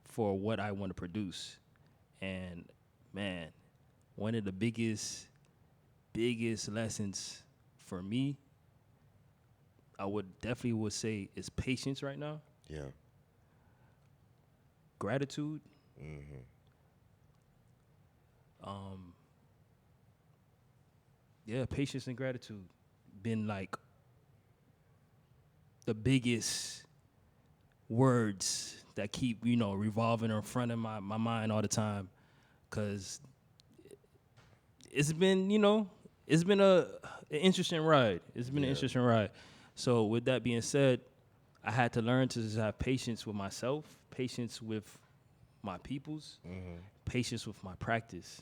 For what I want to produce. And man, one of the biggest lessons for me, I would say, is patience right now. Yeah. Gratitude. Yeah, patience and gratitude been like the biggest words that keep, you know, revolving in front of my mind all the time, because it's been, you know, it's been an interesting ride. It's been an interesting ride. So with that being said, I had to learn to just have patience with myself, patience with my peoples, patience with my practice.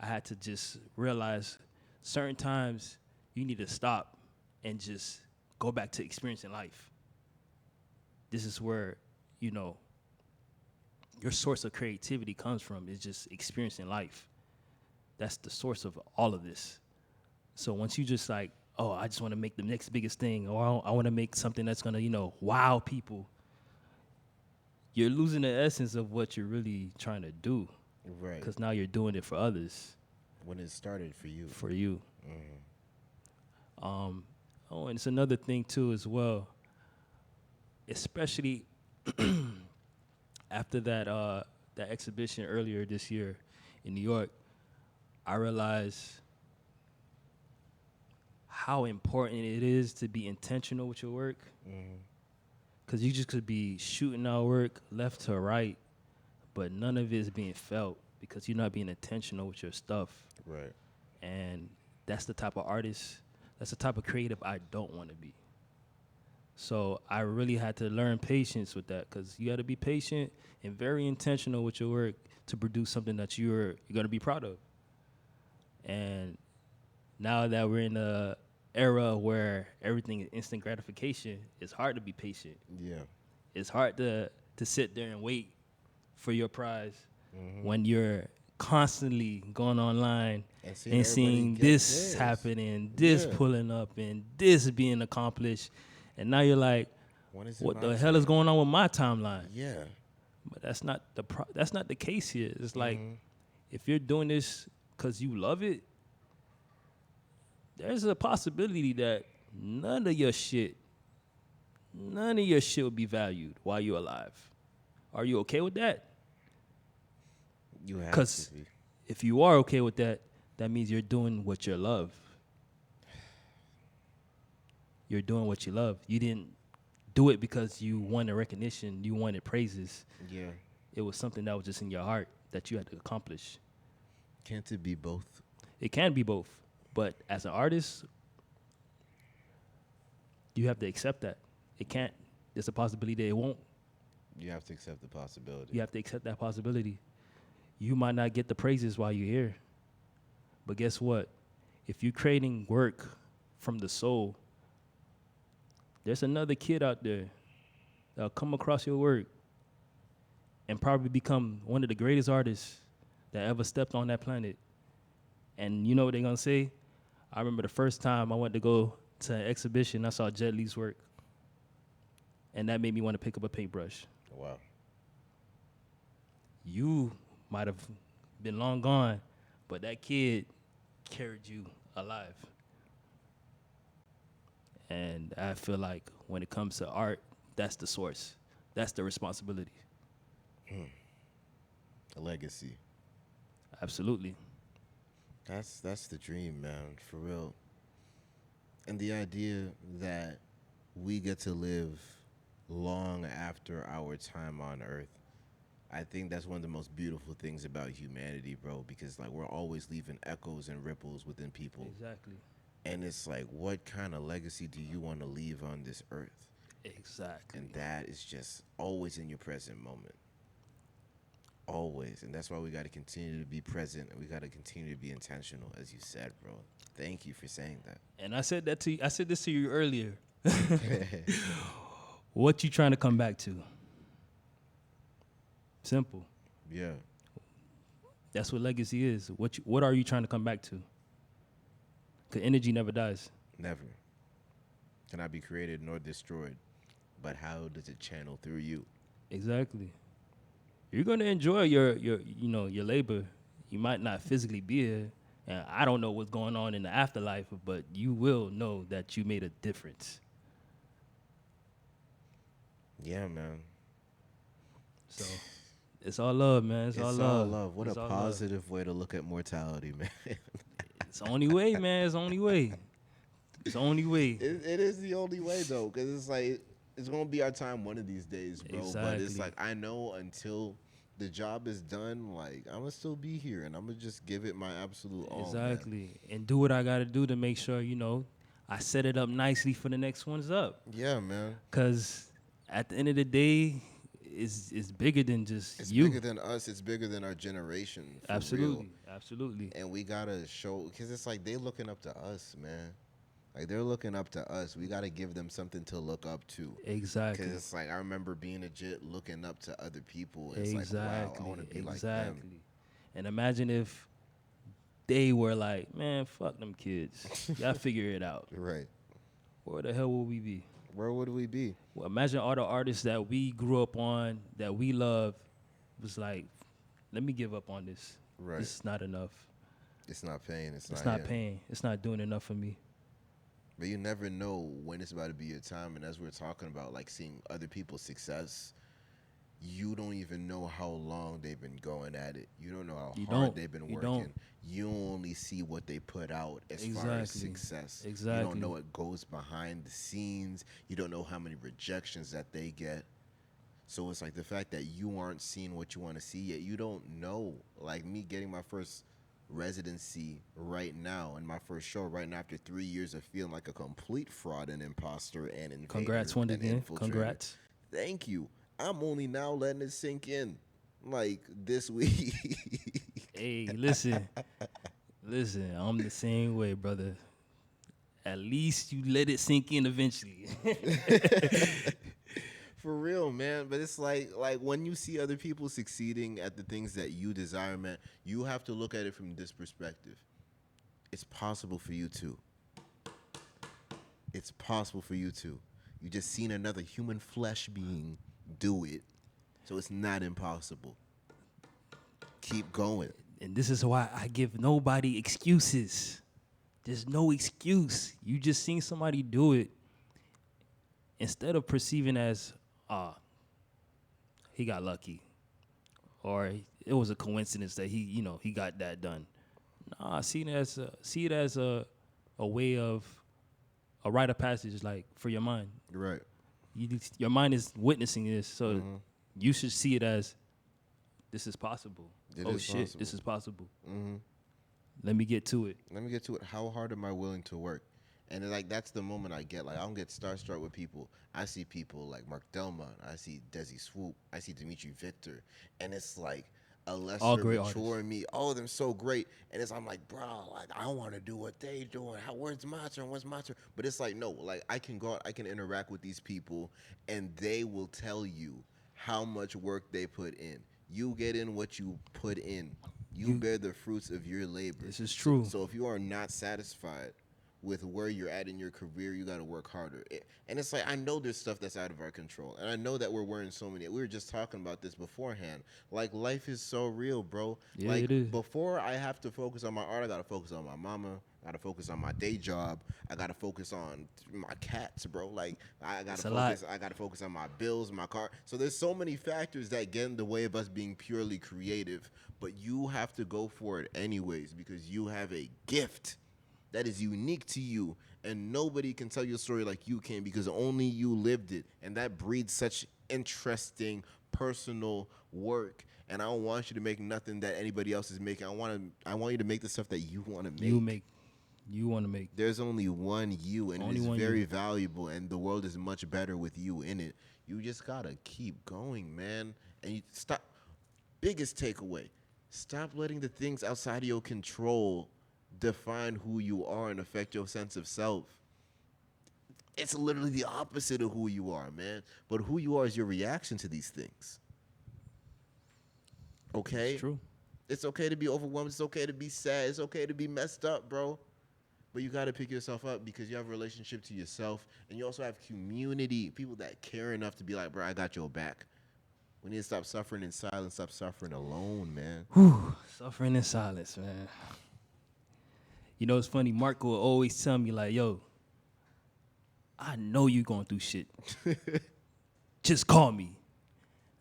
I had to just realize certain times you need to stop and just go back to experiencing life. This is where, you know, your source of creativity comes from, is just experiencing life. That's the source of all of this. So once you just like, oh, I just want to make the next biggest thing, or I want to make something that's going to, you know, wow people, you're losing the essence of what you're really trying to do. Right. Because now you're doing it for others. When it started for you. For you. And it's another thing too as well, especially after that exhibition earlier this year in New York, I realized how important it is to be intentional with your work. Because you just could be shooting out work left to right, but none of it is being felt because you're not being intentional with your stuff. Right. And that's the type of artist, that's the type of creative I don't want to be. So I really had to learn patience with that, because you got to be patient and very intentional with your work to produce something that you're going to be proud of. And now that we're in a era where everything is instant gratification, it's hard to be patient. Yeah. It's hard to sit there and wait for your prize when you're constantly going online and seeing this happening, this pulling up, and this being accomplished. And now you're like, what the hell is going on with my timeline? Yeah. But that's not the case here. It's like, if you're doing this because you love it, there's a possibility that none of your shit will be valued while you're alive. Are you okay with that? You have Because to be. if you are okay with that, that means you're doing what you love. You're doing what you love. You didn't do it because you wanted recognition, you wanted praises. Yeah. It was something that was just in your heart that you had to accomplish. Can't it be both? It can be both. But as an artist, you have to accept that. It can't. There's a possibility that it won't. You have to accept the possibility. You have to accept that possibility. You might not get the praises while you're here. But guess what? If you're creating work from the soul, there's another kid out there that'll come across your work and probably become one of the greatest artists that ever stepped on that planet. And you know what they're going to say? I remember the first time I went to go to an exhibition, I saw Jed-Lee's work. And that made me want to pick up a paintbrush. Wow. You might have been long gone, but that kid carried you alive. And I feel like when it comes to art, that's the source. That's the responsibility. A legacy. Absolutely. That's the dream, man, for real. And the idea that we get to live long after our time on Earth, I think that's one of the most beautiful things about humanity, bro, because like we're always leaving echoes and ripples within people. Exactly. And it's like, what kind of legacy do you want to leave on this earth? Exactly. And that is just always in your present moment. Always. And that's why we got to continue to be present, and we got to continue to be intentional, as you said, bro. Thank you for saying that. And I said that to you, I said this to you earlier. What you trying to come back to? Simple. Yeah. That's what legacy is. What are you trying to come back to? Because energy never dies. Never. Cannot be created nor destroyed. But how does it channel through you? Exactly. You're gonna enjoy your labor. You might not physically be here, and I don't know what's going on in the afterlife, but you will know that you made a difference. Yeah, man. So it's all love, man. It's all love. What It's a all positive way to look at mortality, man. It's the only way, man. It's the only way. It's the only way. It is the only way, though, because it's like, it's going to be our time one of these days, bro. But it's Exactly. like, I know until the job is done, like, I'm going to still be here, and I'm going to just give it my absolute all, man. Exactly. And do what I got to do to make sure, I set it up nicely for the next one's up. Yeah, man. Because at the end of the day, it's bigger than just It's you. bigger than us. It's bigger than our generation. For Absolutely. real. Absolutely. And we got to show, because it's like they looking up to us, man. Like, they're looking up to us. We got to give them something to look up to. Exactly. Because it's like, I remember being a Jit looking up to other people. It's Exactly. like, wow, I want to be like them. And imagine if they were like, man, fuck them kids. Y'all figure it out. Right. Where the hell will we be? Where would we be? Well, imagine all the artists that we grew up on, that we love, was like, let me give up on this. Right. This is not enough. It's not paying. It's It's not not in. paying. It's not doing enough for me. But you never know when it's about to be your time. And as we're talking about, like, seeing other people's success, you don't even know how long they've been going at it. You don't know how hard they've been working. You only see what they put out as far as success. Exactly. You don't know what goes behind the scenes. You don't know how many rejections that they get. So it's like the fact that you aren't seeing what you want to see yet. You don't know. Like me getting my first residency right now and my first show right now after 3 years of feeling like a complete fraud and imposter and invader. Congrats once and again. infiltrator. Congrats. Thank you. I'm only now letting it sink in, like this week. Hey, listen. Listen, I'm the same way, brother. At least you let it sink in eventually. For real, man. But it's like when you see other people succeeding at the things that you desire, man, you have to look at it from this perspective. It's possible for you too. It's possible for you too. You just seen another human flesh being do it. So it's not impossible. Keep going. And this is why I give nobody excuses. There's no excuse. You just seen somebody do it. Instead of perceiving as, he got lucky, or it was a coincidence that he got that done. Nah, see it as a way of a rite of passage, like for your mind. Right. Your mind is witnessing this, so you should see it as this is possible. Possible. This is possible. Mm-hmm. Let me get to it. How hard am I willing to work? And like that's the moment I get. Like I don't get starstruck with people. I see people like Mark Delmont. I see Desi Swoop. I see Dimitri Victor, and it's like a lesser mature in me. All of them so great, and I'm like, bro, like I want to do what they doing. Where's my turn? Where's my turn? But it's like no, like I can go out, I can interact with these people, and they will tell you how much work they put in. You get in what you put in. You bear the fruits of your labor. This is true. So if you are not satisfied with where you're at in your career, you got to work harder. And it's like, I know there's stuff that's out of our control. And I know that we're wearing so many. We were just talking about this beforehand. Like, life is so real, bro. Yeah, like, it is. Before I have to focus on my art, I got to focus on my mama. I got to focus on my day job. I got to focus on my cats, bro. Like, I got to focus on my bills, my car. So there's so many factors that get in the way of us being purely creative. But you have to go for it anyways because you have a gift that is unique to you, and nobody can tell your story like you can because only you lived it, and that breeds such interesting personal work. And I don't want you to make nothing that anybody else is making. I want you to make the stuff that you want to make. You want to make. There's only one you, and it's very valuable, and the world is much better with you in it. You just gotta keep going, man. And you stop. Biggest takeaway: stop letting the things outside of your control define who you are and affect your sense of self. It's literally the opposite of who you are, man. But who you are is your reaction to these things. Okay? It's true. It's okay to be overwhelmed. It's okay to be sad. It's okay to be messed up, bro. But you got to pick yourself up because you have a relationship to yourself. And you also have community, people that care enough to be like, bro, I got your back. We need to stop suffering in silence, stop suffering alone, man. Whew, suffering in silence, man. You know, it's funny. Mark will always tell me, like, yo, I know you going through shit. Just call me.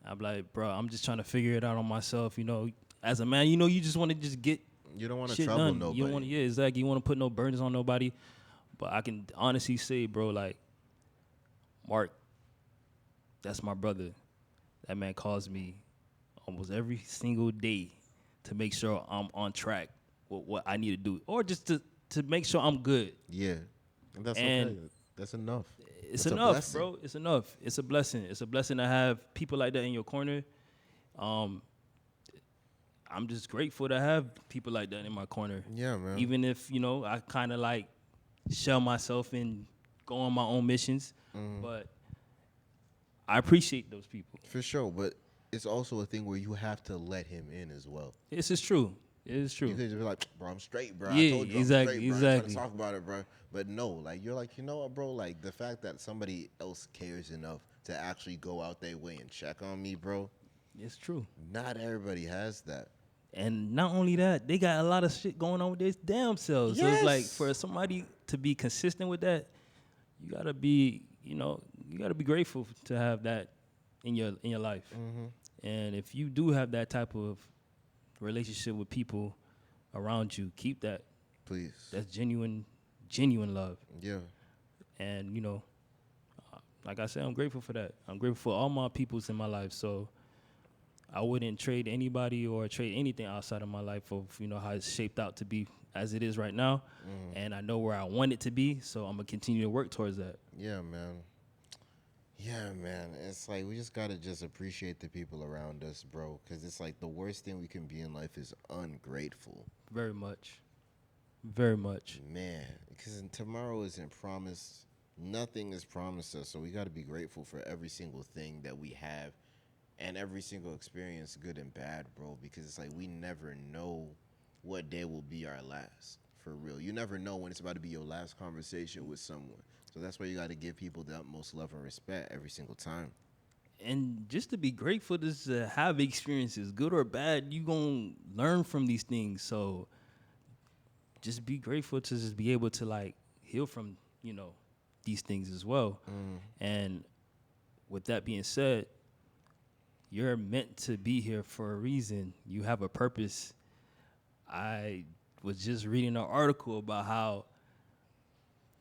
I'm like, bro, I'm just trying to figure it out on myself. You know, as a man, you know, you just want to just get You don't want to shit trouble done. nobody. You don't want to, yeah, exactly. You want to put no burdens on nobody. But I can honestly say, bro, like, Mark, that's my brother. That man calls me almost every single day to make sure I'm on track with what I need to do, or just to make sure I'm good. Yeah, and that's okay. That's enough. It's That's enough, bro. It's enough. It's a blessing. It's a blessing to have people like that in your corner. I'm just grateful to have people like that in my corner. Yeah, man. Even if, you know, I kind of like shell myself and go on my own missions, but I appreciate those people. For sure, but it's also a thing where you have to let him in as well. This is true. It is true. You can just be like, bro, I'm straight, bro. Yeah, I told you exactly, I'm straight, bro. exactly. I'm trying to talk about it, bro. But no, like, you're like, you know what, bro? Like, the fact that somebody else cares enough to actually go out their way and check on me, bro. It's true. Not everybody has that. And not only that, they got a lot of shit going on with their damn selves. Yes. So it's like, for somebody to be consistent with that, you gotta be, you know, you gotta be grateful to have that in your life. And if you do have that type of relationship with people around you, keep that. Please. That's genuine love. Yeah. And, you know, like I said, I'm grateful for that. I'm grateful for all my peoples in my life. So I wouldn't trade anybody or trade anything outside of my life of, you know, how it's shaped out to be as it is right now. And I know where I want it to be, so I'm going to continue to work towards that. Yeah, man. Yeah, man. It's like we just got to just appreciate the people around us, bro, because it's like the worst thing we can be in life is ungrateful. Very much. Very much. Man, because tomorrow isn't promised. Nothing is promised us, so we got to be grateful for every single thing that we have and every single experience, good and bad, bro, because it's like we never know what day will be our last, for real. You never know when it's about to be your last conversation with someone. So that's why you got to give people the utmost love and respect every single time. and just to be grateful to have experiences, good or bad, you gonna learn from these things. So just be grateful to just be able to like heal from, these things as well. And with that being said, you're meant to be here for a reason. You have a purpose. I was just reading an article about how,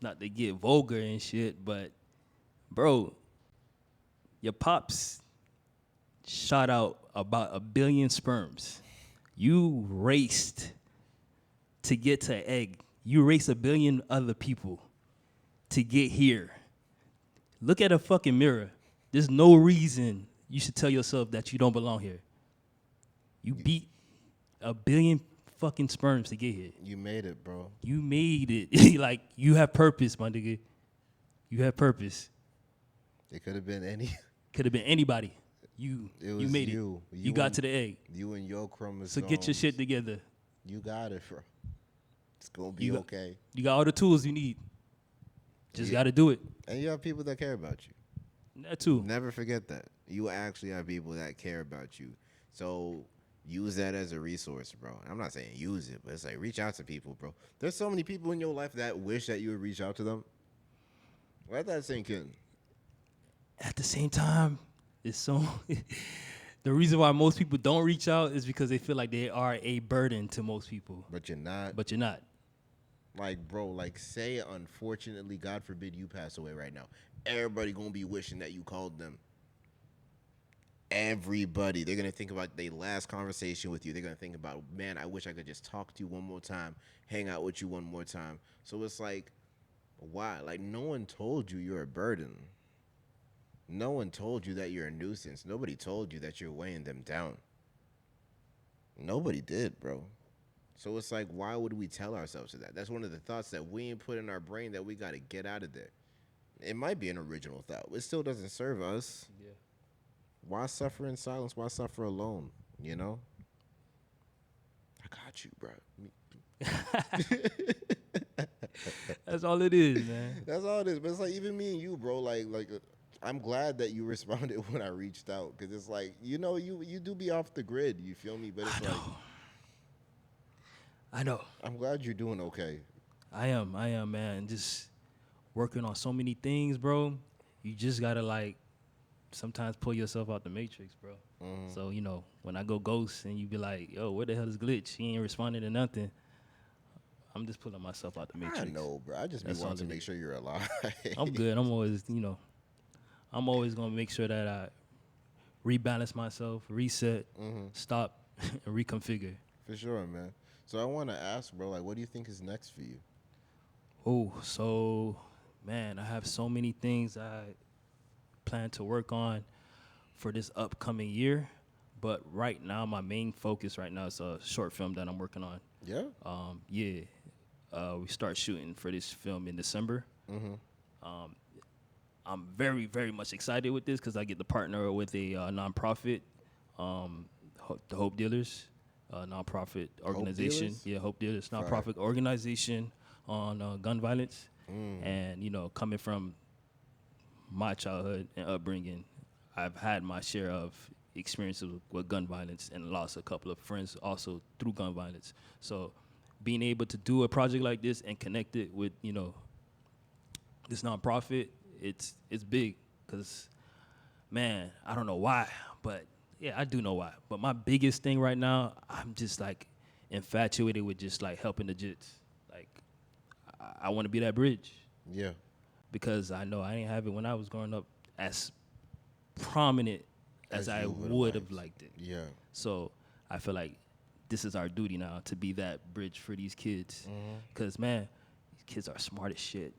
not to get vulgar and shit, but bro, your pops shot out about 1 billion sperms. You raced to get to egg. You raced 1 billion other people to get here. Look at a fucking mirror. There's no reason you should tell yourself that you don't belong here. You beat 1 billion fucking sperms to get here. You made it, bro. You made it. Like, you have purpose, my nigga. You have purpose. It could have been any. Could have been anybody. You made it. You got to the egg. You and your chromosomes. So get your shit together. You got it, bro. It's gonna be okay. You got all the tools you need. Just got to do it. And you have people that care about you. That too. Never forget that. You actually have people that care about you. So use that as a resource, bro. I'm not saying use it, but it's like reach out to people, bro. There's so many people in your life that wish that you would reach out to them. Let that sink in. At the same time, it's so... The reason why most people don't reach out is because they feel like they are a burden to most people. But you're not. But you're not. Like, bro, like, say, unfortunately, God forbid you pass away right now. Everybody gonna be wishing that you called them. Everybody. They're gonna think about their last conversation with you. They're gonna think about, man, I wish I could just talk to you one more time, hang out with you one more time. So it's like, why? Like, no one told you you're a burden. No one told you that you're a nuisance. Nobody told you that you're weighing them down. Nobody did, bro. So it's like, why would we tell ourselves that? That's one of the thoughts that we ain't put in our brain that we got to get out of there. It might be an original thought. It still doesn't serve us. Yeah. Why suffer in silence? Why suffer alone? You know? I got you, bro. That's all it is, man. That's all it is. But it's like, even me and you, bro, I'm glad that you responded when I reached out. Because it's like, you do be off the grid. You feel me? But it's I know. I'm glad you're doing okay. I am, man. Just working on so many things, bro. You just gotta sometimes pull yourself out the matrix, bro. Mm-hmm. So, when I go ghost and you be like, yo, where the hell is Glxtch? He ain't responding to nothing. I'm just pulling myself out the matrix. I know, bro. I just be wanting to make sure you're alive. I'm good. I'm always, I'm always gonna make sure that I rebalance myself, reset, stop, and reconfigure. For sure, man. So I want to ask, bro, what do you think is next for you? Oh, so, man, I have so many things I plan to work on for this upcoming year. But right now, my main focus right now is a short film that I'm working on. Yeah? We start shooting for this film in December. Mm-hmm. I'm very, very much excited with this because I get to partner with a nonprofit, the Hope Dealers. Nonprofit organization. Hope Dealers, nonprofit organization on gun violence. And, coming from my childhood and upbringing, I've had my share of experiences with gun violence and lost a couple of friends also through gun violence. So being able to do a project like this and connect it with, this nonprofit, it's big because, man, I don't know why, but yeah, I do know why. But my biggest thing right now, I'm just infatuated with just helping the Jits. I want to be that bridge. Yeah. Because I know I didn't have it when I was growing up as prominent as I would have liked it. Yeah. So I feel like this is our duty now to be that bridge for these kids. Because, man, these kids are smart as shit.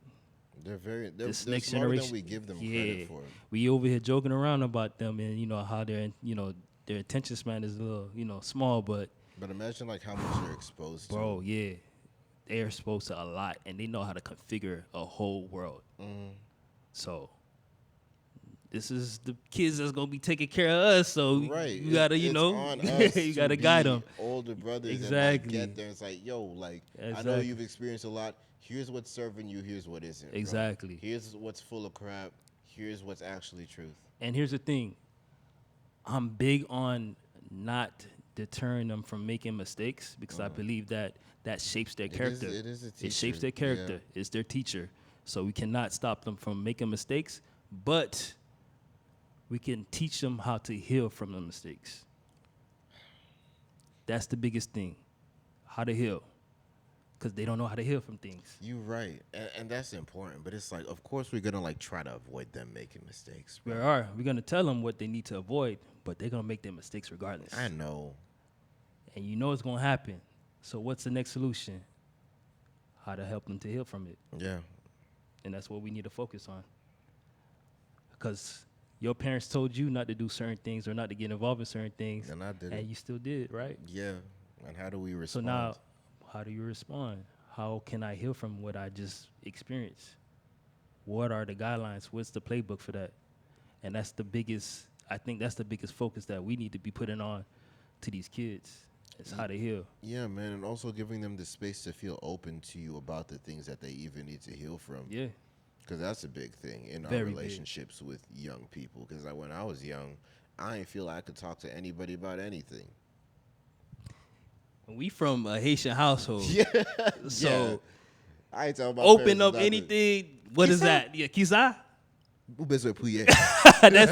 They're this they're next smarter generation, than we give them credit for. We over here joking around about them and, how they're, their attention span is a little, small, but imagine how much they're exposed to. Bro, yeah. They're exposed to a lot and they know how to configure a whole world. So this is the kids that's gonna be taking care of us. So you gotta, you gotta guide them. Older brothers, exactly. And get there. It's exactly. I know you've experienced a lot. Here's what's serving you. Here's what isn't. Exactly. Bro. Here's what's full of crap. Here's what's actually truth. And here's the thing: I'm big on not deterring them from making mistakes because I believe that shapes their character. It is a teacher. It shapes their character. Yeah. It's their teacher. So we cannot stop them from making mistakes, but we can teach them how to heal from the mistakes. That's the biggest thing, how to heal, because they don't know how to heal from things. You're right, and that's important. But it's like, of course, we're gonna like try to avoid them making mistakes. Bro. We're gonna tell them what they need to avoid, but they're gonna make their mistakes regardless. I know. And you know it's gonna happen. So what's the next solution? How to help them to heal from it. Yeah. And that's what we need to focus on. Because your parents told you not to do certain things or not to get involved in certain things. And I did. And you still did, right? Yeah. And how do we So respond? now, how do you respond? How can I heal from what I just experienced? What are the guidelines? What's the playbook for that? And that's the biggest, I think that's the biggest focus that we need to be putting on to these kids. It's how to heal. Yeah, man, and also giving them the space to feel open to you about the things that they even need to heal from. Yeah. Because that's a big thing in our Very big. relationships with young people. Because like, when I was young, I didn't feel like I could talk to anybody about anything. We from a Haitian household. Yeah. So I ain't talking about open up nothing. anything. What is Kisa? that? Yeah, kisa? That's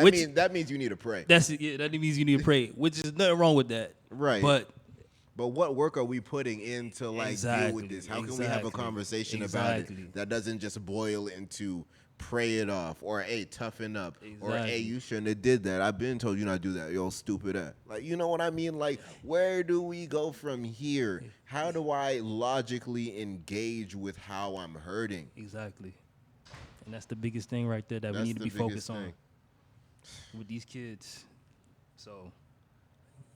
it. That means you need to pray. That means you need to pray, which is nothing wrong with that. Right. But what work are we putting in to like deal with Exactly, this? How can we have a exactly, conversation about exactly. it that doesn't just boil into pray it off or hey, toughen up or hey, Exactly. you shouldn't have did that. I've been told you not to do that. Yo, stupid ass. Like, you know what I mean? Like, where do we go from here? How do I logically engage with how I'm hurting? exactly. And that's the biggest thing right there that we That's need to the be biggest focused on thing. with these kids. So,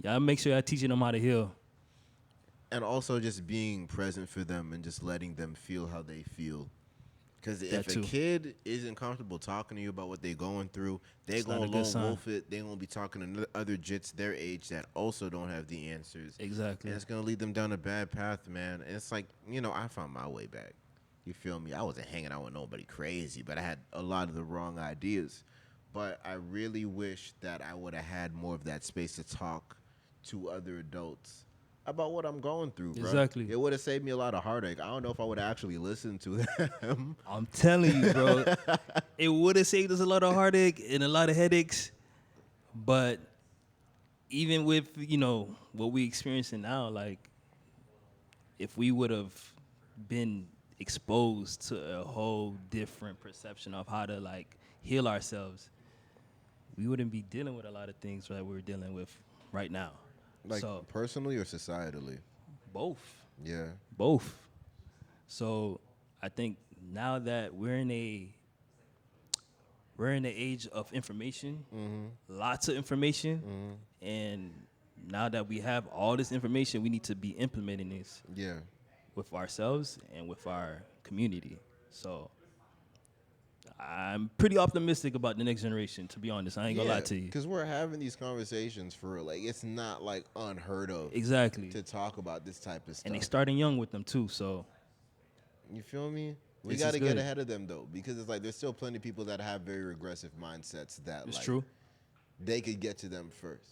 y'all make sure y'all teaching them how to heal. And also just being present for them and just letting them feel how they feel. Because if too. a kid isn't comfortable talking to you about what they're going through, they're It's not going a to good lone sign. wolf it. They're going to be talking to other jits their age that also don't have the answers. Exactly. And it's going to lead them down a bad path, man. And it's like, I found my way back. You feel me? I wasn't hanging out with nobody crazy, but I had a lot of the wrong ideas. But I really wish that I would have had more of that space to talk to other adults about what I'm going through, bro. Exactly. It would have saved me a lot of heartache. I don't know if I would have actually listened to them. I'm telling you, bro. It would have saved us a lot of heartache and a lot of headaches. But even with, what we experiencing now, like, if we would have been exposed to a whole different perception of how to, like, heal ourselves, we wouldn't be dealing with a lot of things that we're dealing with right now. Like, So, personally or societally? both. Yeah. Both. So I think now that we're in the age of information, lots of information, and now that we have all this information, we need to be implementing this Yeah. with ourselves and with our community. So I'm pretty optimistic about the next generation, to be honest. I ain't gonna lie to you. Because we're having these conversations for real. Like, it's not like unheard of Exactly. to talk about this type of stuff. And they starting young with them too, so You feel me? We This got is to get good. ahead of them, though, because it's like there's still plenty of people that have very regressive mindsets that, it's like, true. they could get to them first.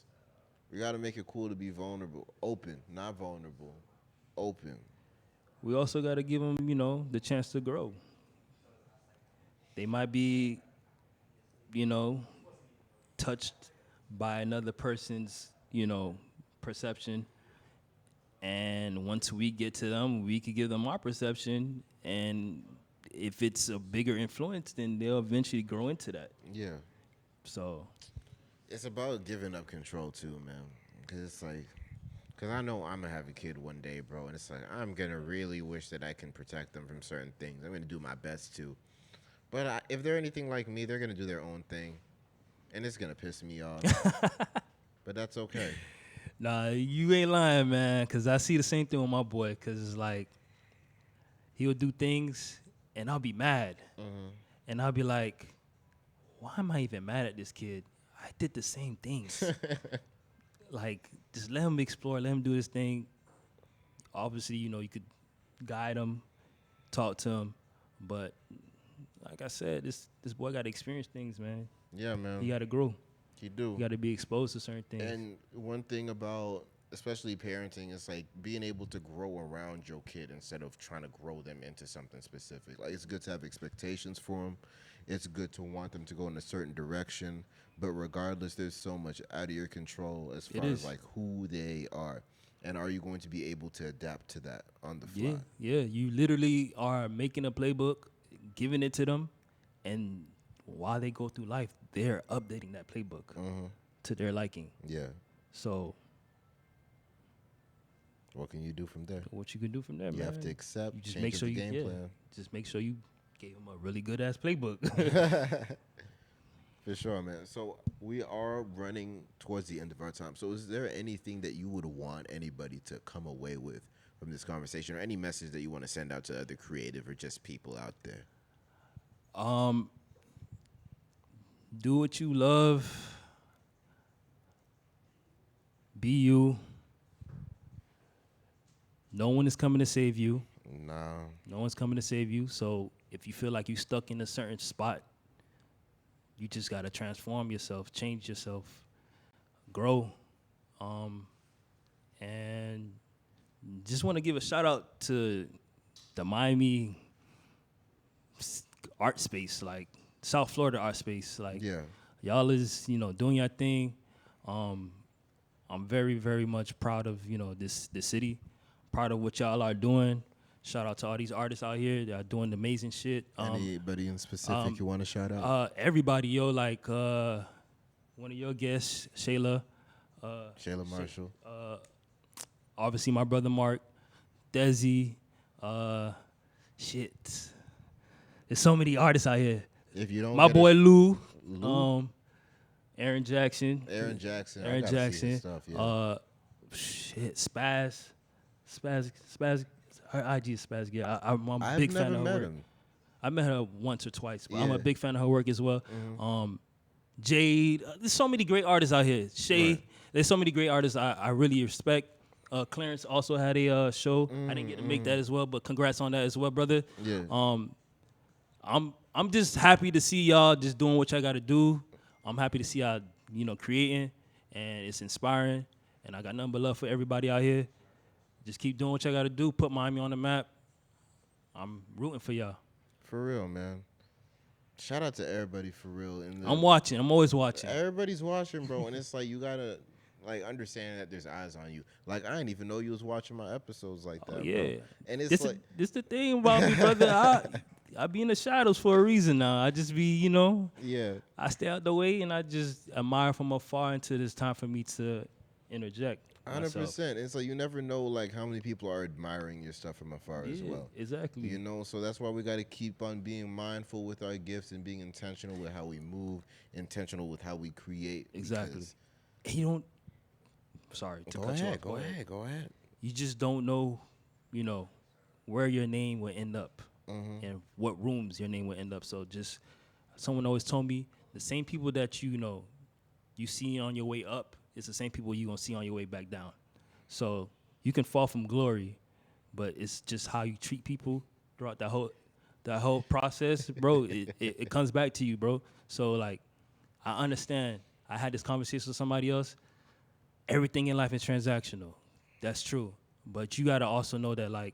We got to make it cool to be vulnerable. Open, not vulnerable. Open. We also got to give them, the chance to grow. They might be, touched by another person's, perception. And once we get to them, we could give them our perception. And if it's a bigger influence, then they'll eventually grow into that. Yeah. So, It's about giving up control, too, man. Because it's like, because I know I'm going to have a kid one day, bro. And it's like, I'm going to really wish that I can protect them from certain things. I'm going to do my best to. But if they're anything like me, they're going to do their own thing. And it's going to piss me off. But that's okay. nah, you ain't lying, man, because I see the same thing with my boy, because it's like, he'll do things, and I'll be mad. And I'll be like, why am I even mad at this kid? I did the same things. Like, just let him explore, let him do his thing. Obviously, you could guide him, talk to him, but like I said, this boy got to experience things, man. Yeah, man. He got to grow. You do. You got to be exposed to certain things. And one thing about especially parenting is like being able to grow around your kid instead of trying to grow them into something specific. Like it's good to have expectations for them. It's good to want them to go in a certain direction, but regardless, there's so much out of your control as far as like who they are, and are you going to be able to adapt to that on the fly? Yeah. You literally are making a playbook, giving it to them, and while they go through life, they're updating that playbook to their liking. Yeah. So what can you do from there? What you can do from there, man? You have to accept. You just change make sure the you game plan. Just make sure you gave them a really good ass playbook. For sure, man. So we are running towards the end of our time. So is there anything that you would want anybody to come away with from this conversation, or any message that you want to send out to other creative or just people out there? Do what you love. Be you. No one is coming to save you. Nah. No one's coming to save you. So if you feel like you're stuck in a certain spot, you just got to transform yourself, change yourself, grow. And just want to give a shout out to the Miami art space, like South Florida art space. Like, y'all is, doing your thing. I'm very, very much proud of, this city, proud of what y'all are doing. Shout out to all these artists out here that are doing amazing shit. Anybody in specific you want to shout out? Everybody, like one of your guests, Shayla. Shayla Marshall. Obviously, my brother Mark, Desi. Shit. There's so many artists out here. If you don't, my boy Lou. Aaron Jackson. Aaron Jackson. Stuff, yeah. Spaz. Her IG is Spaz. Yeah, I'm a big fan of her work. I met her once or twice, but I'm a big fan of her work as well. Jade. There's so many great artists out here. Shay. Right. There's so many great artists I really respect. Clarence also had a show. I didn't get to make that as well, but congrats on that as well, brother. Yeah. I'm just happy to see y'all just doing what y'all got to do. I'm happy to see y'all, creating, and it's inspiring. And I got nothing but love for everybody out here. Just keep doing what y'all got to do. Put Miami on the map. I'm rooting for y'all. For real, man. Shout out to everybody for real. I'm watching. I'm always watching. Everybody's watching, bro. And it's like you got to understand that there's eyes on you. Like, I didn't even know you was watching my episodes like that, yeah. bro. And it's this the thing about me, brother. I be in the shadows for a reason now. I just be, Yeah. I stay out the way and I just admire from afar until it's time for me to interject. 100%. It's like you never know like how many people are admiring your stuff from afar as well. Exactly. So that's why we got to keep on being mindful with our gifts and being intentional with how we move, intentional with how we create. Exactly. And you don't. Sorry to cut you off. Go ahead. You just don't know, where your name will end up and what rooms your name will end up. So just someone always told me the same people that you see on your way up. It's the same people you're going to see on your way back down. So you can fall from glory, but it's just how you treat people throughout that whole process, bro. it comes back to you, bro. So, like, I understand. I had this conversation with somebody else. Everything in life is transactional. That's true. But you got to also know that, like,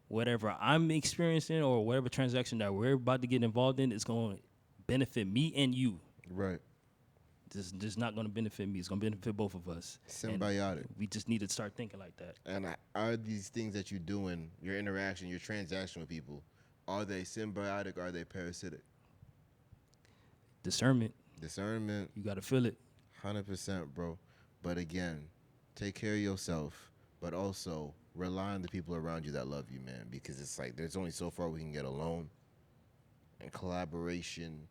whatever I'm experiencing or whatever transaction that we're about to get involved in is going to benefit me and you. Right. It's just not going to benefit me. It's going to benefit both of us. Symbiotic. And we just need to start thinking like that. And are these things that you're doing, your interaction, your transaction with people, are they symbiotic or are they parasitic? Discernment. You got to feel it. 100%, bro. But again, take care of yourself, but also rely on the people around you that love you, man, because it's like there's only so far we can get alone. And collaboration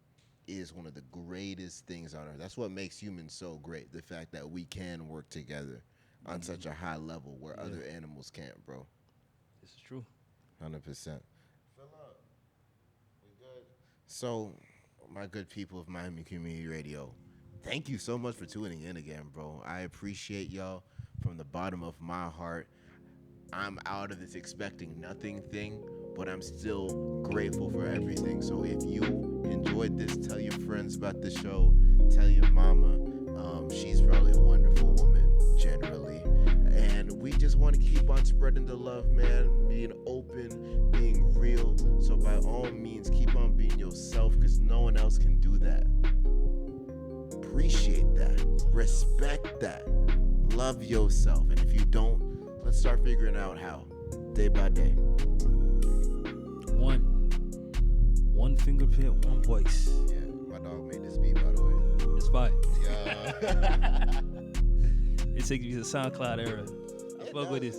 is one of the greatest things on earth. That's what makes humans so great. The fact that we can work together on such a high level where other animals can't, bro. This is true. 100%. Fill up. We good? So, my good people of Miami Community Radio, thank you so much for tuning in again, bro. I appreciate y'all from the bottom of my heart. I'm out of this expecting nothing thing, but I'm still grateful for everything. So if you enjoyed this, tell your friends about the show. Tell your mama. She's probably a wonderful woman, generally. And we just want to keep on spreading the love, man, being open, being real. So by all means, keep on being yourself, because no one else can do that. Appreciate that. Respect that. Love yourself. And if you don't, let's start figuring out how, day by day. One fingerprint, one voice. Yeah, my dog made this beat, by the way. It's fire. Yeah. It takes me to the SoundCloud era. I fuck with this.